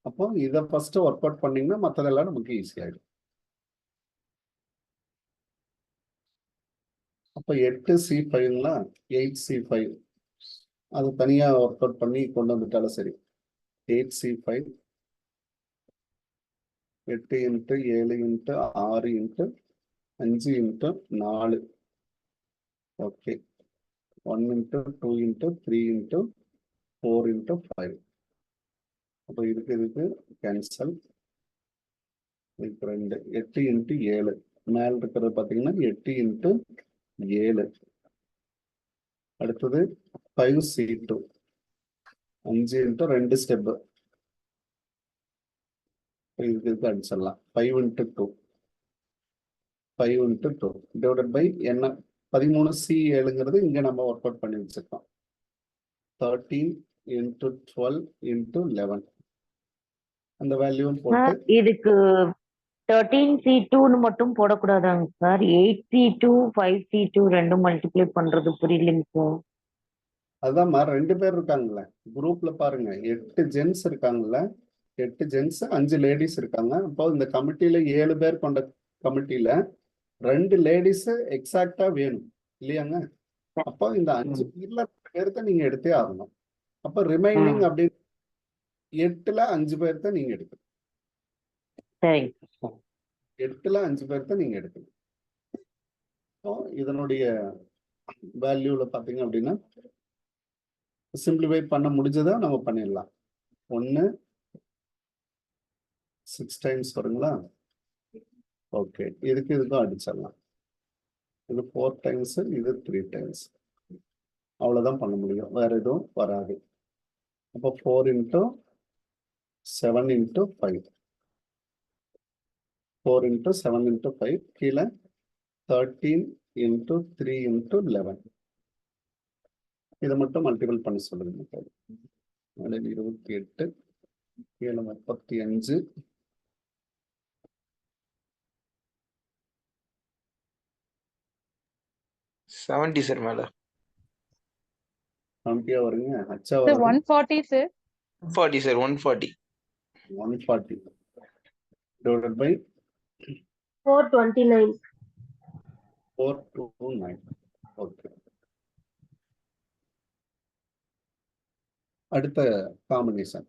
அப்போ இதை ஃபர்ஸ்ட் ஒர்க் அவுட் பண்ணீங்கன்னா மற்றதெல்லாம் நமக்கு ஈஸி ஆயிடும். அப்போ 8C5ங்களா 8C5 அது தனியா ஒர்க் அவுட் பண்ணி கொண்டு வந்துட்டாலும் சரி. 8C5 8 into 7 into 6 into 5 into 4. Okay 1 into 2 into 3 into 4 into 5. அப்போ இதுக்கு கேன்சல். இதுக்கு 2 8 இன்ட்டு 7 மேல இருக்கிறது பார்த்தீங்கன்னா 8 இன்ட்டு 7. அடுத்தது 5C2 5 இன்ட்டு 2 ஸ்டெப்பு. இதுக்கு அடிச்சிடலாம். 5 இன்ட்டு 2 5 இன்ட்டு 2 டிவைடட் பை என்ன 13C7ங்கிறது இங்க நம்ம ஒர்க் அவுட் பண்ணி வச்சிருக்கோம். 13 இன்ட்டு 12 இன்ட்டு 11 அந்த வேல்யூவும் போட்டு இதுக்கு 13C2ன்னு மட்டும் போடக்கூடாதாங்க சார்? 8C2 5C2 ரெண்டும் மல்டிப்ளை பண்றது புரியலைங்க சார். அதான்மா 2 பேர் இருக்காங்கல்ல குரூப்ல பாருங்க 8 ஜென்ஸ் இருக்காங்கல்ல 8 ஜென்ஸ் 5 லேடிஸ் இருக்காங்க. அப்போ இந்த கமிட்டியில 7 பேர் கொண்ட கமிட்டியில 2 லேடிஸ் எக்ஸாக்டா வேணும் இல்லையாங்க? அப்போ இந்த 5 பேர்ல 2 பேர்த்த நீங்க எடுத்தே ஆகணும். அப்போ ரிமைனிங் அப்படின்னு 8ல 5 பேர்த்த நீங்க எடுக்கணும். சரிங்க சார். 8ல 5 பேர்த்த நீங்க எடுக்கணும். இப்போ இதனுடைய வேல்யூல பாத்தீங்க அப்படின்னா சிம்பிளிஃபை பண்ண முடிஞ்சதா நம்ம பண்ணிடலாம். 1 6 டைம்ஸ் வருங்களா? ஓகே இதுக்கும் அடிச்சிடலாம். இது 4 டைம்ஸ் இது 3 டைம்ஸ். அவ்வளவுதான் பண்ண முடியும், வேற எதுவும் வராது. அப்போ 4 இன்ட்டு 7 இன்ட்டு 5 4 இன்ட்டு 7 இன்ட்டு 5 கீழே 13 இன்ட்டு 3 இன்ட்டு 11 இதை மட்டும் மல்டிபிள் பண்ணி சொல்லுங்க. 28 7 35 70 சார் மேல 70 வருங்க. அச்சா Sir, வருது 140, sir. 140 sir 140 140 divided by 429. 429. Okay அடுத்த காம்பினேஷன்.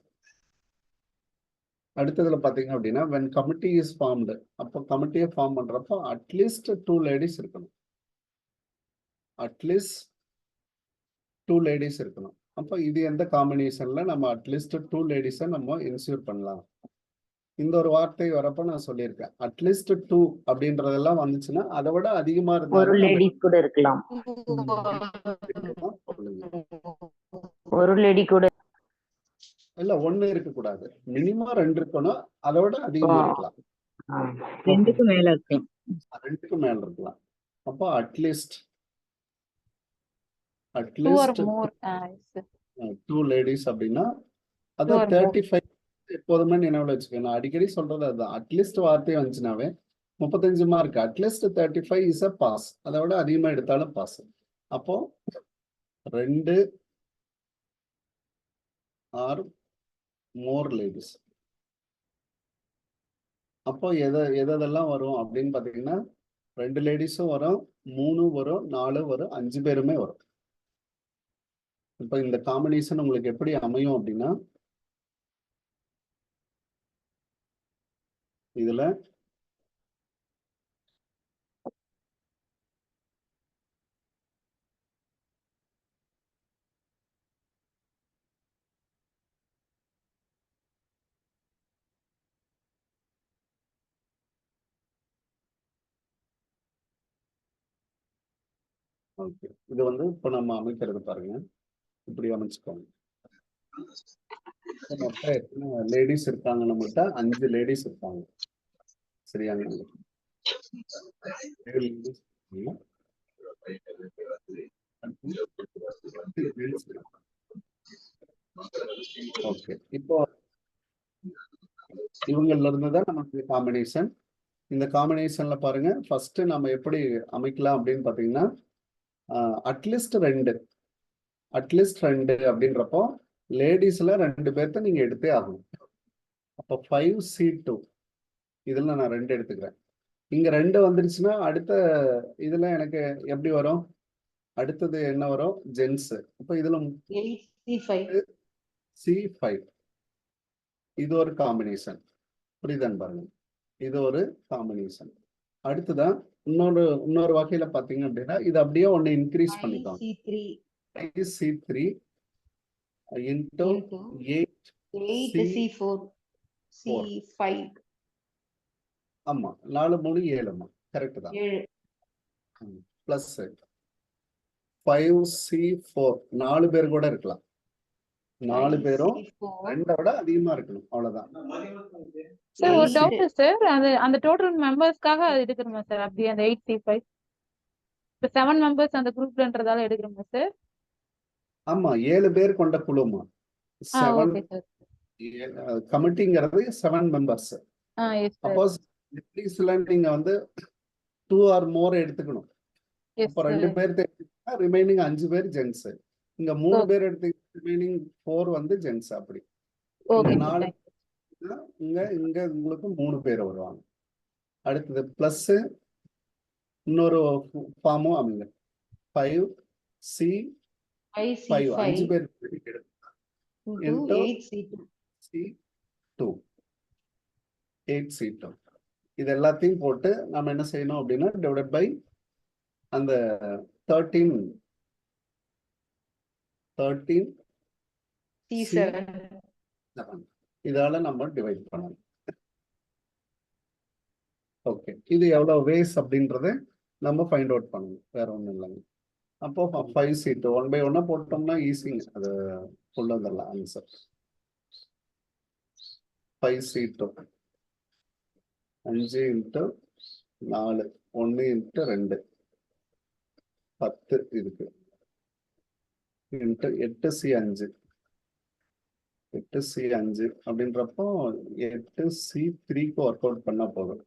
அடுத்ததுல பாத்தீங்க அப்படின்னா when committee is formed அப்போ கமிட்டியை ஃபார்ம் பண்றப்போ அட்லீஸ்ட் 2 லேடிஸ் இருக்கணும். அட்லீஸ்ட் 2 லேடிஸ் இருக்கணும். அப்போ இது எந்த காம்பினேஷன்ல நம்ம அட்லீஸ்ட் 2 லேடிஸை நம்ம இன்சூர் பண்ணலாம்? இந்த ஒரு வார்த்தை வரப்ப நான் சொல்லியிருக்கேன் அட்லீஸ்ட் 2 அப்படின்றதெல்லாம் வந்துச்சுன்னா அதை விட அதிகமா ஒரு இருந்தாலும் லேடிஸ் கூட இருக்கலாம். ஒரு லேடி கூட இல்ல 1 இருக்கக்கூடாது, மினிமம் 2 இருக்கணும், அதை விட அதிகமா இருக்கலாம். 2க்கு மேல இருக்கலாம். 2க்கு மேல இருக்கலாம். அப்போ அட்லீஸ்ட் 2 or more. 2 லேடிஸ் அப்படின்னா அது 2 or more. 35 எப்போதுமே நினைவுல வச்சுக்கணும். அடிக்கடி சொல்றது அதுதான். அட்லீஸ்ட் வார்த்தை வந்துச்சுனாவே 35 mark. At least 35 is a pass. அதை விட அதிகமா எடுத்தாலும் பாஸ். அப்போ 2 ஆர் மோர் லேடிஸ். அப்போ எதெல்லாம் வரும் அப்படின்னு பாத்தீங்கன்னா 2 லேடிஸும் வரும், 3 வரும், 4 வரும், 5 பேருமே வரும். இப்போ இந்த காம்பினேஷன் உங்களுக்கு எப்படி அமையும் அப்படின்னா இதுல ஓகே, இது வந்து இப்போ நம்ம அமைக்கிறது பாருங்க, இப்படி அமைச்சுக்கோங்க. இப்ப மொத்தம் எத்தனை லேடிஸ் இருக்காங்க நம்மகிட்ட? 5 லேடிஸ் இருக்காங்க. சரியாங்க? 7 ladies இருக்காங்க. ஓகே, இப்போ இவங்கள்ல இருந்து தான் நமக்கு காம்பினேஷன். இந்த காம்பினேஷன்ல பாருங்க, ஃபர்ஸ்ட் நம்ம எப்படி அமைக்கலாம் அப்படின்னு பாத்தீங்கன்னா, அட்லீஸ்ட் 2 அப்படின்றப்போ லேடிஸ்ல 2 பேர்த்த நீங்க எடுத்தே ஆகணும். அப்போ 5C2 இதுல நான் 2 எடுத்துக்கிறேன். இங்க 2 வந்துருச்சுன்னா அடுத்த இதுல எனக்கு எப்படி வரும்? அடுத்தது என்ன வரும்? ஜென்ஸ். அப்ப இதுல 8C5. C5 இது ஒரு காம்பினேஷன். புரியுதான்னு பாருங்க, இது ஒரு காம்பினேஷன். அடுத்ததான் இன்னொரு வகையில பாத்தீங்க அப்படின்னா, இது அப்படியே ஒண்ணு இன்க்ரீஸ் பண்ணிக்கோங்க. C3 into 8C4. C5. ஆமா, 4 3 7 கரெக்ட் தான். 7. பிளஸ் 5C4 4 பேர் கூட இருக்கலாம். 4 பேரும் 2 விட அதிகமா இருக்கணும், அவ்வளவுதான். சார் ஒரு டவுட் சார், அந்த டோட்டல் மெம்பர்ஸ்க்காக எடுக்கிறோமா சார்? அப்படியே அந்த 8C5 இப்போ 7 மெம்பர்ஸ் அந்த குரூப்லன்றதால எடுக்கிறோமா சார்? ஆமா, 7 பேர் கொண்ட குழுமா. 7 ஓகே சார். கமிட்டிங்கிறது 7 மெம்பர்ஸ். Yes sir. சப்போஸ் லேடிஸ்ல நீங்க வந்து 2 or more எடுத்துக்கணும். எஸ் அப்ப 2 பேர் ரிமைனிங் 5 பேர் ஜென்ஸ். இங்க 3 பேர் எடுத்து ரிமைனிங் 4 வந்து ஜென்ஸ். அப்படி ஓகே இங்க சார். 4 இங்க உங்களுக்கு 3 பேர் வருவாங்க. அடுத்தது பிளஸ் இன்னொரு ஃபார்மும் அமைங்க. 5C5 5 பேர் into 8C2 இது எல்லாத்தையும் போட்டு நம்ம என்ன செய்யணும் அப்படின்னா, டிவைடட் பை அந்த 13 C7. இதால நம்ம டிவைட் பண்ணணும். ஓகே, இது எவ்வளவு வேஸ் அப்படின்றத நம்ம ஃபைண்ட் அவுட் பண்ணணும், வேற ஒண்ணும் இல்லைங்க. அப்போ 5C2 1 by 1 போட்டோம்னா ஈஸிங்க, அது கொண்டு வந்துடலாம் ஆன்சர். 5C2 5 into 4 1 into 2 10 இருக்கு. into 8C5 அப்படின்றப்போ 8C3க்கு ஒர்க் அவுட் பண்ணா போதும்.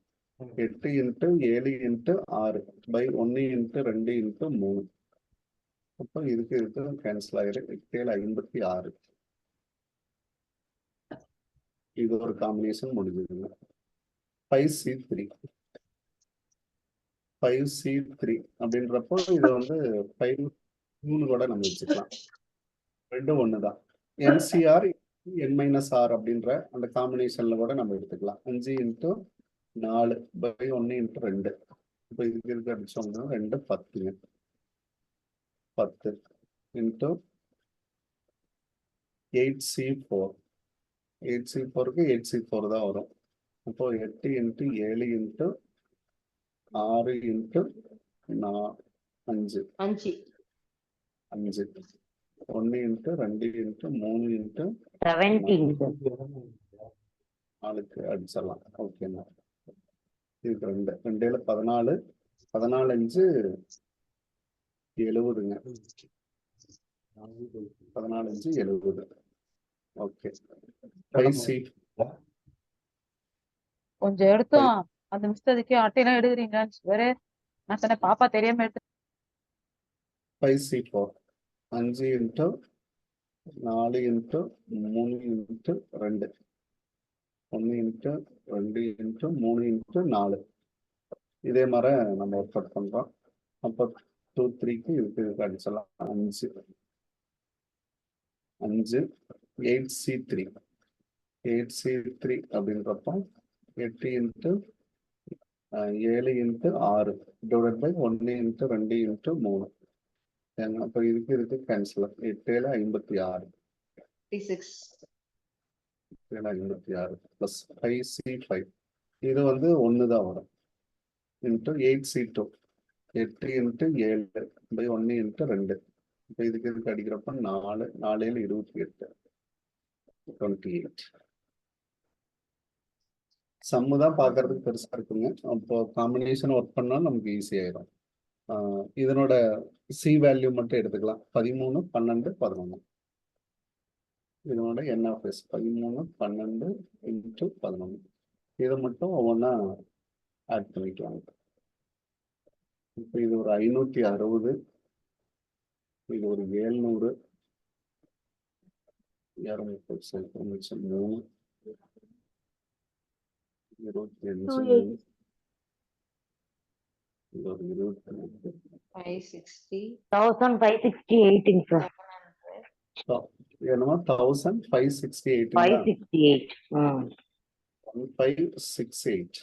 8 into 7 into 6 by 1 into 2 into 3. அப்போ இதுக்கு கேன்சல் ஆயிரும். 7 56. இது ஒரு காம்பினேஷன் முடிஞ்சதுங்க. 5C3 அப்படின்றப்போ இது வந்து 5 3 கூட நம்ம வச்சுக்கலாம். 2 1 தான். NCR N-R அப்படின்ற அந்த காம்பினேஷன்ல கூட நம்ம எடுத்துக்கலாம். 5 into 4 by 1 into 2. இப்போ இதுக்கு அடிச்சோம்னா 2 10 10 into 8C4 8C4க்கு 8C4 தான் வரும். அப்போ 8 into 7 into 6 into 5 5 1 into 2 into 3 into 17 sir. 4க்கு அடிச்சிடலாம். ஓகேண்ணா, இதுக்கு 2 2 14 14 5 70ங்க. 14 5 70. ஓகே, 5C கொஞ்சம் எடுத்தோம் அந்த மிஸ்டேக்கு அட்டையெல்லாம் எடுக்கிறீங்களான்னு வேற நான் சொன்னேன், பாப்பா தெரியாம எடுத்து. 5C4 5 into 4 into 3 into 2 1 into 2 into 3 into 4. இதே மாதிரி நம்ம ஒர்க் அவுட் பண்றோம். அப்போ 2 3க்கு இதுக்கு அடிச்சலாம். 5 8C3 அப்படின்றப்போ 8 into 7 into 6 divide by 1 into 2 into 3. அப்போ இதுக்கு கேன்சல். 8 56 56 plus 5C5 இது வந்து 1 தான் வரும். into 8C2 8 into 7 by 1 into 2. இப்போ இதுக்கு அடிக்கிறப்ப 4 4 7 28 28. சம்மு தான் பார்க்கறதுக்கு பெருசா இருக்குங்க. அப்போ காம்பினேஷன் ஒர்க் பண்ணா நமக்கு ஈஸி ஆயிடும். இதனோட சி வேல்யூ மட்டும் எடுத்துக்கலாம். 13 12 11. இதனோட NF 13 12 இன்ட்டு 11. இதை மட்டும் ஒவ்வொன்றா ஆட் பண்ணிக்கலாம். இப்போ இது ஒரு 560, இது ஒரு 700, 230 3, 25, இது ஒரு 22. 560. 1568 sir. என்னமா 1568 568. 1568.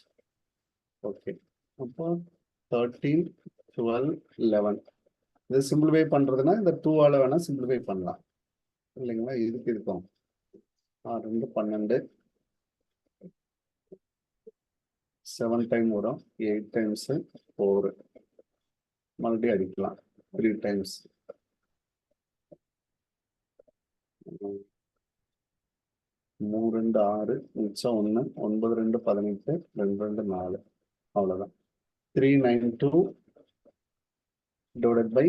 ஓகே. அப்போ 13 12 11. இது சிம்பிளிஃபை பண்றதுன்னா இந்த 2ஆல வேணா சிம்பிளிஃபை பண்ணலாம் இல்லைங்களா? இதுக்கு இருக்கும் 2 12, 7 டைம் வரும், 8 டைம்ஸ் 4, மறுபடியும் அடிக்கலாம் 3 டைம்ஸ். 3 2 6, மிச்சம் 1, 9 2 18, 2 2 4. அவ்வளவுதான். 392 divided by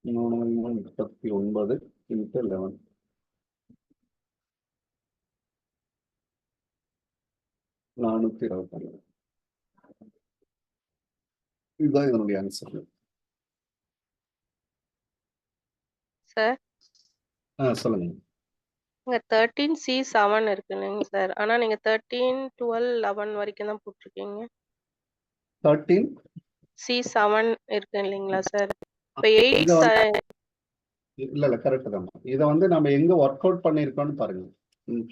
39 into 11. நானூத்தி 21. இதுதான் இதனுடைய ஆன்சர். சார் சொல்லுங்க. இங்க 13C7 இருக்குங்க சார். ஆனா நீங்க 13 12 11 வரைக்கும் தான் போட்டிருக்கீங்க. 13 C7 இருக்கு இல்லைங்களா சார்? இப்ப இத 8 இல்ல கரெக்ட் தான். இதை வந்து நம்ம எங்க ஒர்க் அவுட் பண்ணிருக்கோம்னு பாருங்க.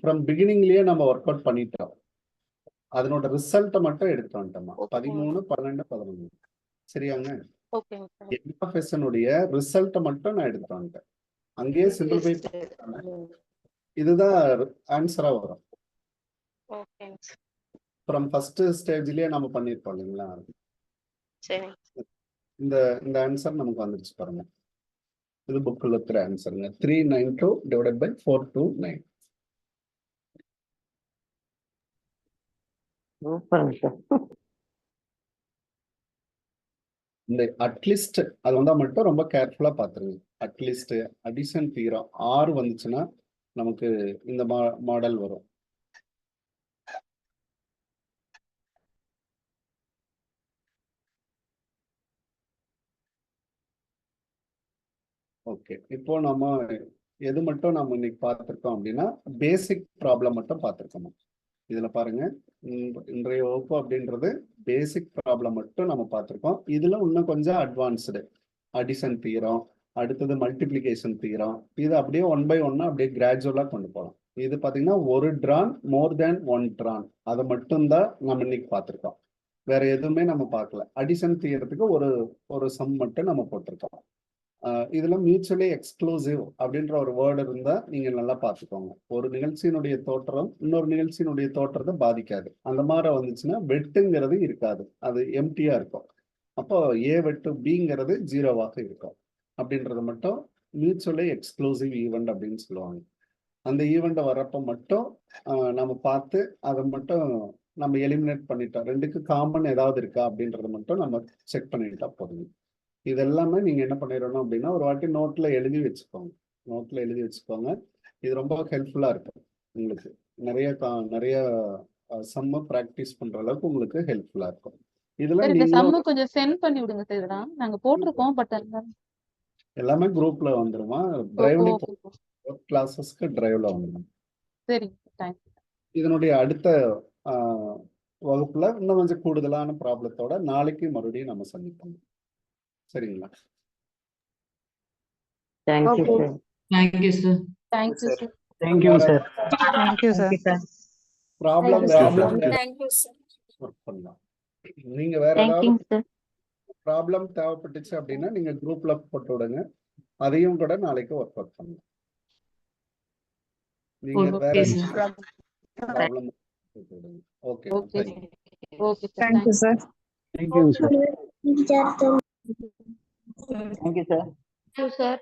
ஃப்ரம் பிகினிங்லயே நம்ம ஒர்க் அவுட் பண்ணிட்டோம். அதனோட ரிசல்ட்டை மட்டும் எடுத்து வந்துட்டோமா. 13 12 11. சரியாங்க? ஓகேங்க சார். NFSனுடைய ரிசல்ட்டை மட்டும் நான் எடுத்து வந்துட்டேன். அங்கேயே சிம்பிளிஃபை இதுதான் ஆன்சரா வரும். ஓகேங்க சார். ஃப்ரம் ஃபர்ஸ்ட் ஸ்டேஜ்லயே நம்ம பண்ணிருப்போம் இல்லைங்களா? சரி. இந்த ஆன்சர் நமக்கு வந்துருச்சு பாருங்க. இது புக்கில் இருக்கிற ஆன்சருங்க. 392 divided by 429. சூப்பருங்க சார். இந்த அட்லீஸ்ட் அது வந்தா மட்டும் ரொம்ப கேர்ஃபுல்லா பாத்துருங்க. அட்லீஸ்ட் அடிஷன் தீரம் 6 வந்துச்சுன்னா நமக்கு இந்த மாடல் வரும். ஓகே. இப்போ நம்ம எது மட்டும் நம்ம இன்னைக்கு பார்த்துருக்கோம் அப்படின்னா பேசிக் ப்ராப்ளம் மட்டும் பார்த்துருக்கோம். இதுல பாருங்க, இன்றைய வகுப்பு அப்படின்றது பேசிக் ப்ராப்ளம் மட்டும் நம்ம பார்த்துருக்கோம். இதுல இன்னும் கொஞ்சம் அட்வான்ஸ்டு அடிஷன் தீரம், அடுத்தது மல்டிப்ளிகேஷன் தீரம், இது அப்படியே 1 by 1 அப்படியே கிராஜுவலா கொண்டு போகலாம். இது பாத்தீங்கன்னா ஒரு ட்ரான், மோர் தேன் 1 ட்ரான், அதை மட்டும்தான் நம்ம இன்னைக்கு பார்த்துருக்கோம். வேற எதுவுமே நம்ம பார்க்கல. அடிஷன் தீரத்துக்கு ஒரு சம் மட்டும் நம்ம போட்டிருக்கோம். இதுல மியூச்சுவலி எக்ஸ்க்ளூசிவ் அப்படின்ற ஒரு வேர்டு இருந்தா நீங்க நல்லா பார்த்துக்கோங்க. ஒரு நிகழ்ச்சியினுடைய தோற்றம் இன்னொரு நிகழ்ச்சியினுடைய தோற்றத்தை பாதிக்காது. அந்த மாதிரி வந்துச்சுன்னா வெட்டுங்கிறது இருக்காது, அது எம்டியா இருக்கும். அப்போ ஏ வெட்டு பிங்கிறது 0வாக இருக்கும். அப்படின்றத மட்டும் மியூச்சுவலி எக்ஸ்க்ளூசிவ் ஈவெண்ட் அப்படின்னு சொல்லுவாங்க. அந்த ஈவெண்ட்டை வரப்ப மட்டும் நம்ம பார்த்து அதை மட்டும் நம்ம எலிமினேட் பண்ணிட்டோம். ரெண்டுக்கு காமன் ஏதாவது இருக்கா அப்படின்றத மட்டும் நம்ம செக் பண்ணிட்டா போதும். இது எல்லாமே நீங்க என்ன பண்ணிடணும் அப்படின்னா ஒரு வாட்டி நோட்ல எழுதி வச்சுக்கோங்க. இது ரொம்ப ஹெல்ப்ஃபுல்லா இருக்கும் உங்களுக்கு. நிறைய சம்ம பிராக்டிஸ் பண்ற அளவுக்கு உங்களுக்கு ஹெல்ப்ஃபுல்லா இருக்கும். இதுல இந்த நீங்க சம்ம கொஞ்சம் சென்ட் பண்ணி விடுங்க சார். இதெல்லாம் நாங்க போட்டிருக்கோம், பட் எல்லாமே குரூப்ல வந்துருமா? டிரைவ்ல கிளாஸஸ்க்கு டிரைவ்ல வந்துடும். சரி, தேங்க்ஸ். இதனுடைய அடுத்த வகுப்புல இன்னும் கொஞ்சம் கூடுதலான ப்ராப்ளத்தோட நாளைக்கு மறுபடியும் நம்ம சந்திப்போம். சரிங்களா? Thank you sir. Thank you sir. Thank you sir. Thank you sir. Thank you sir. Problem thank you sir. Work பண்ணலாம். நீங்க வேற ஏதாவது தேங்க்யூ சார். ப்ராப்ளம் தேவைப்பட்டுச்சு அப்படின்னா நீங்க குரூப்ல போட்டு விடுங்க. அதையும் கூட நாளைக்கு ஒர்க் அவுட் பண்ணலாம். நீங்க வேற problem okay. Okay thank you sir. தேங்க்யூங்க sir thank you sir Thank you, sir.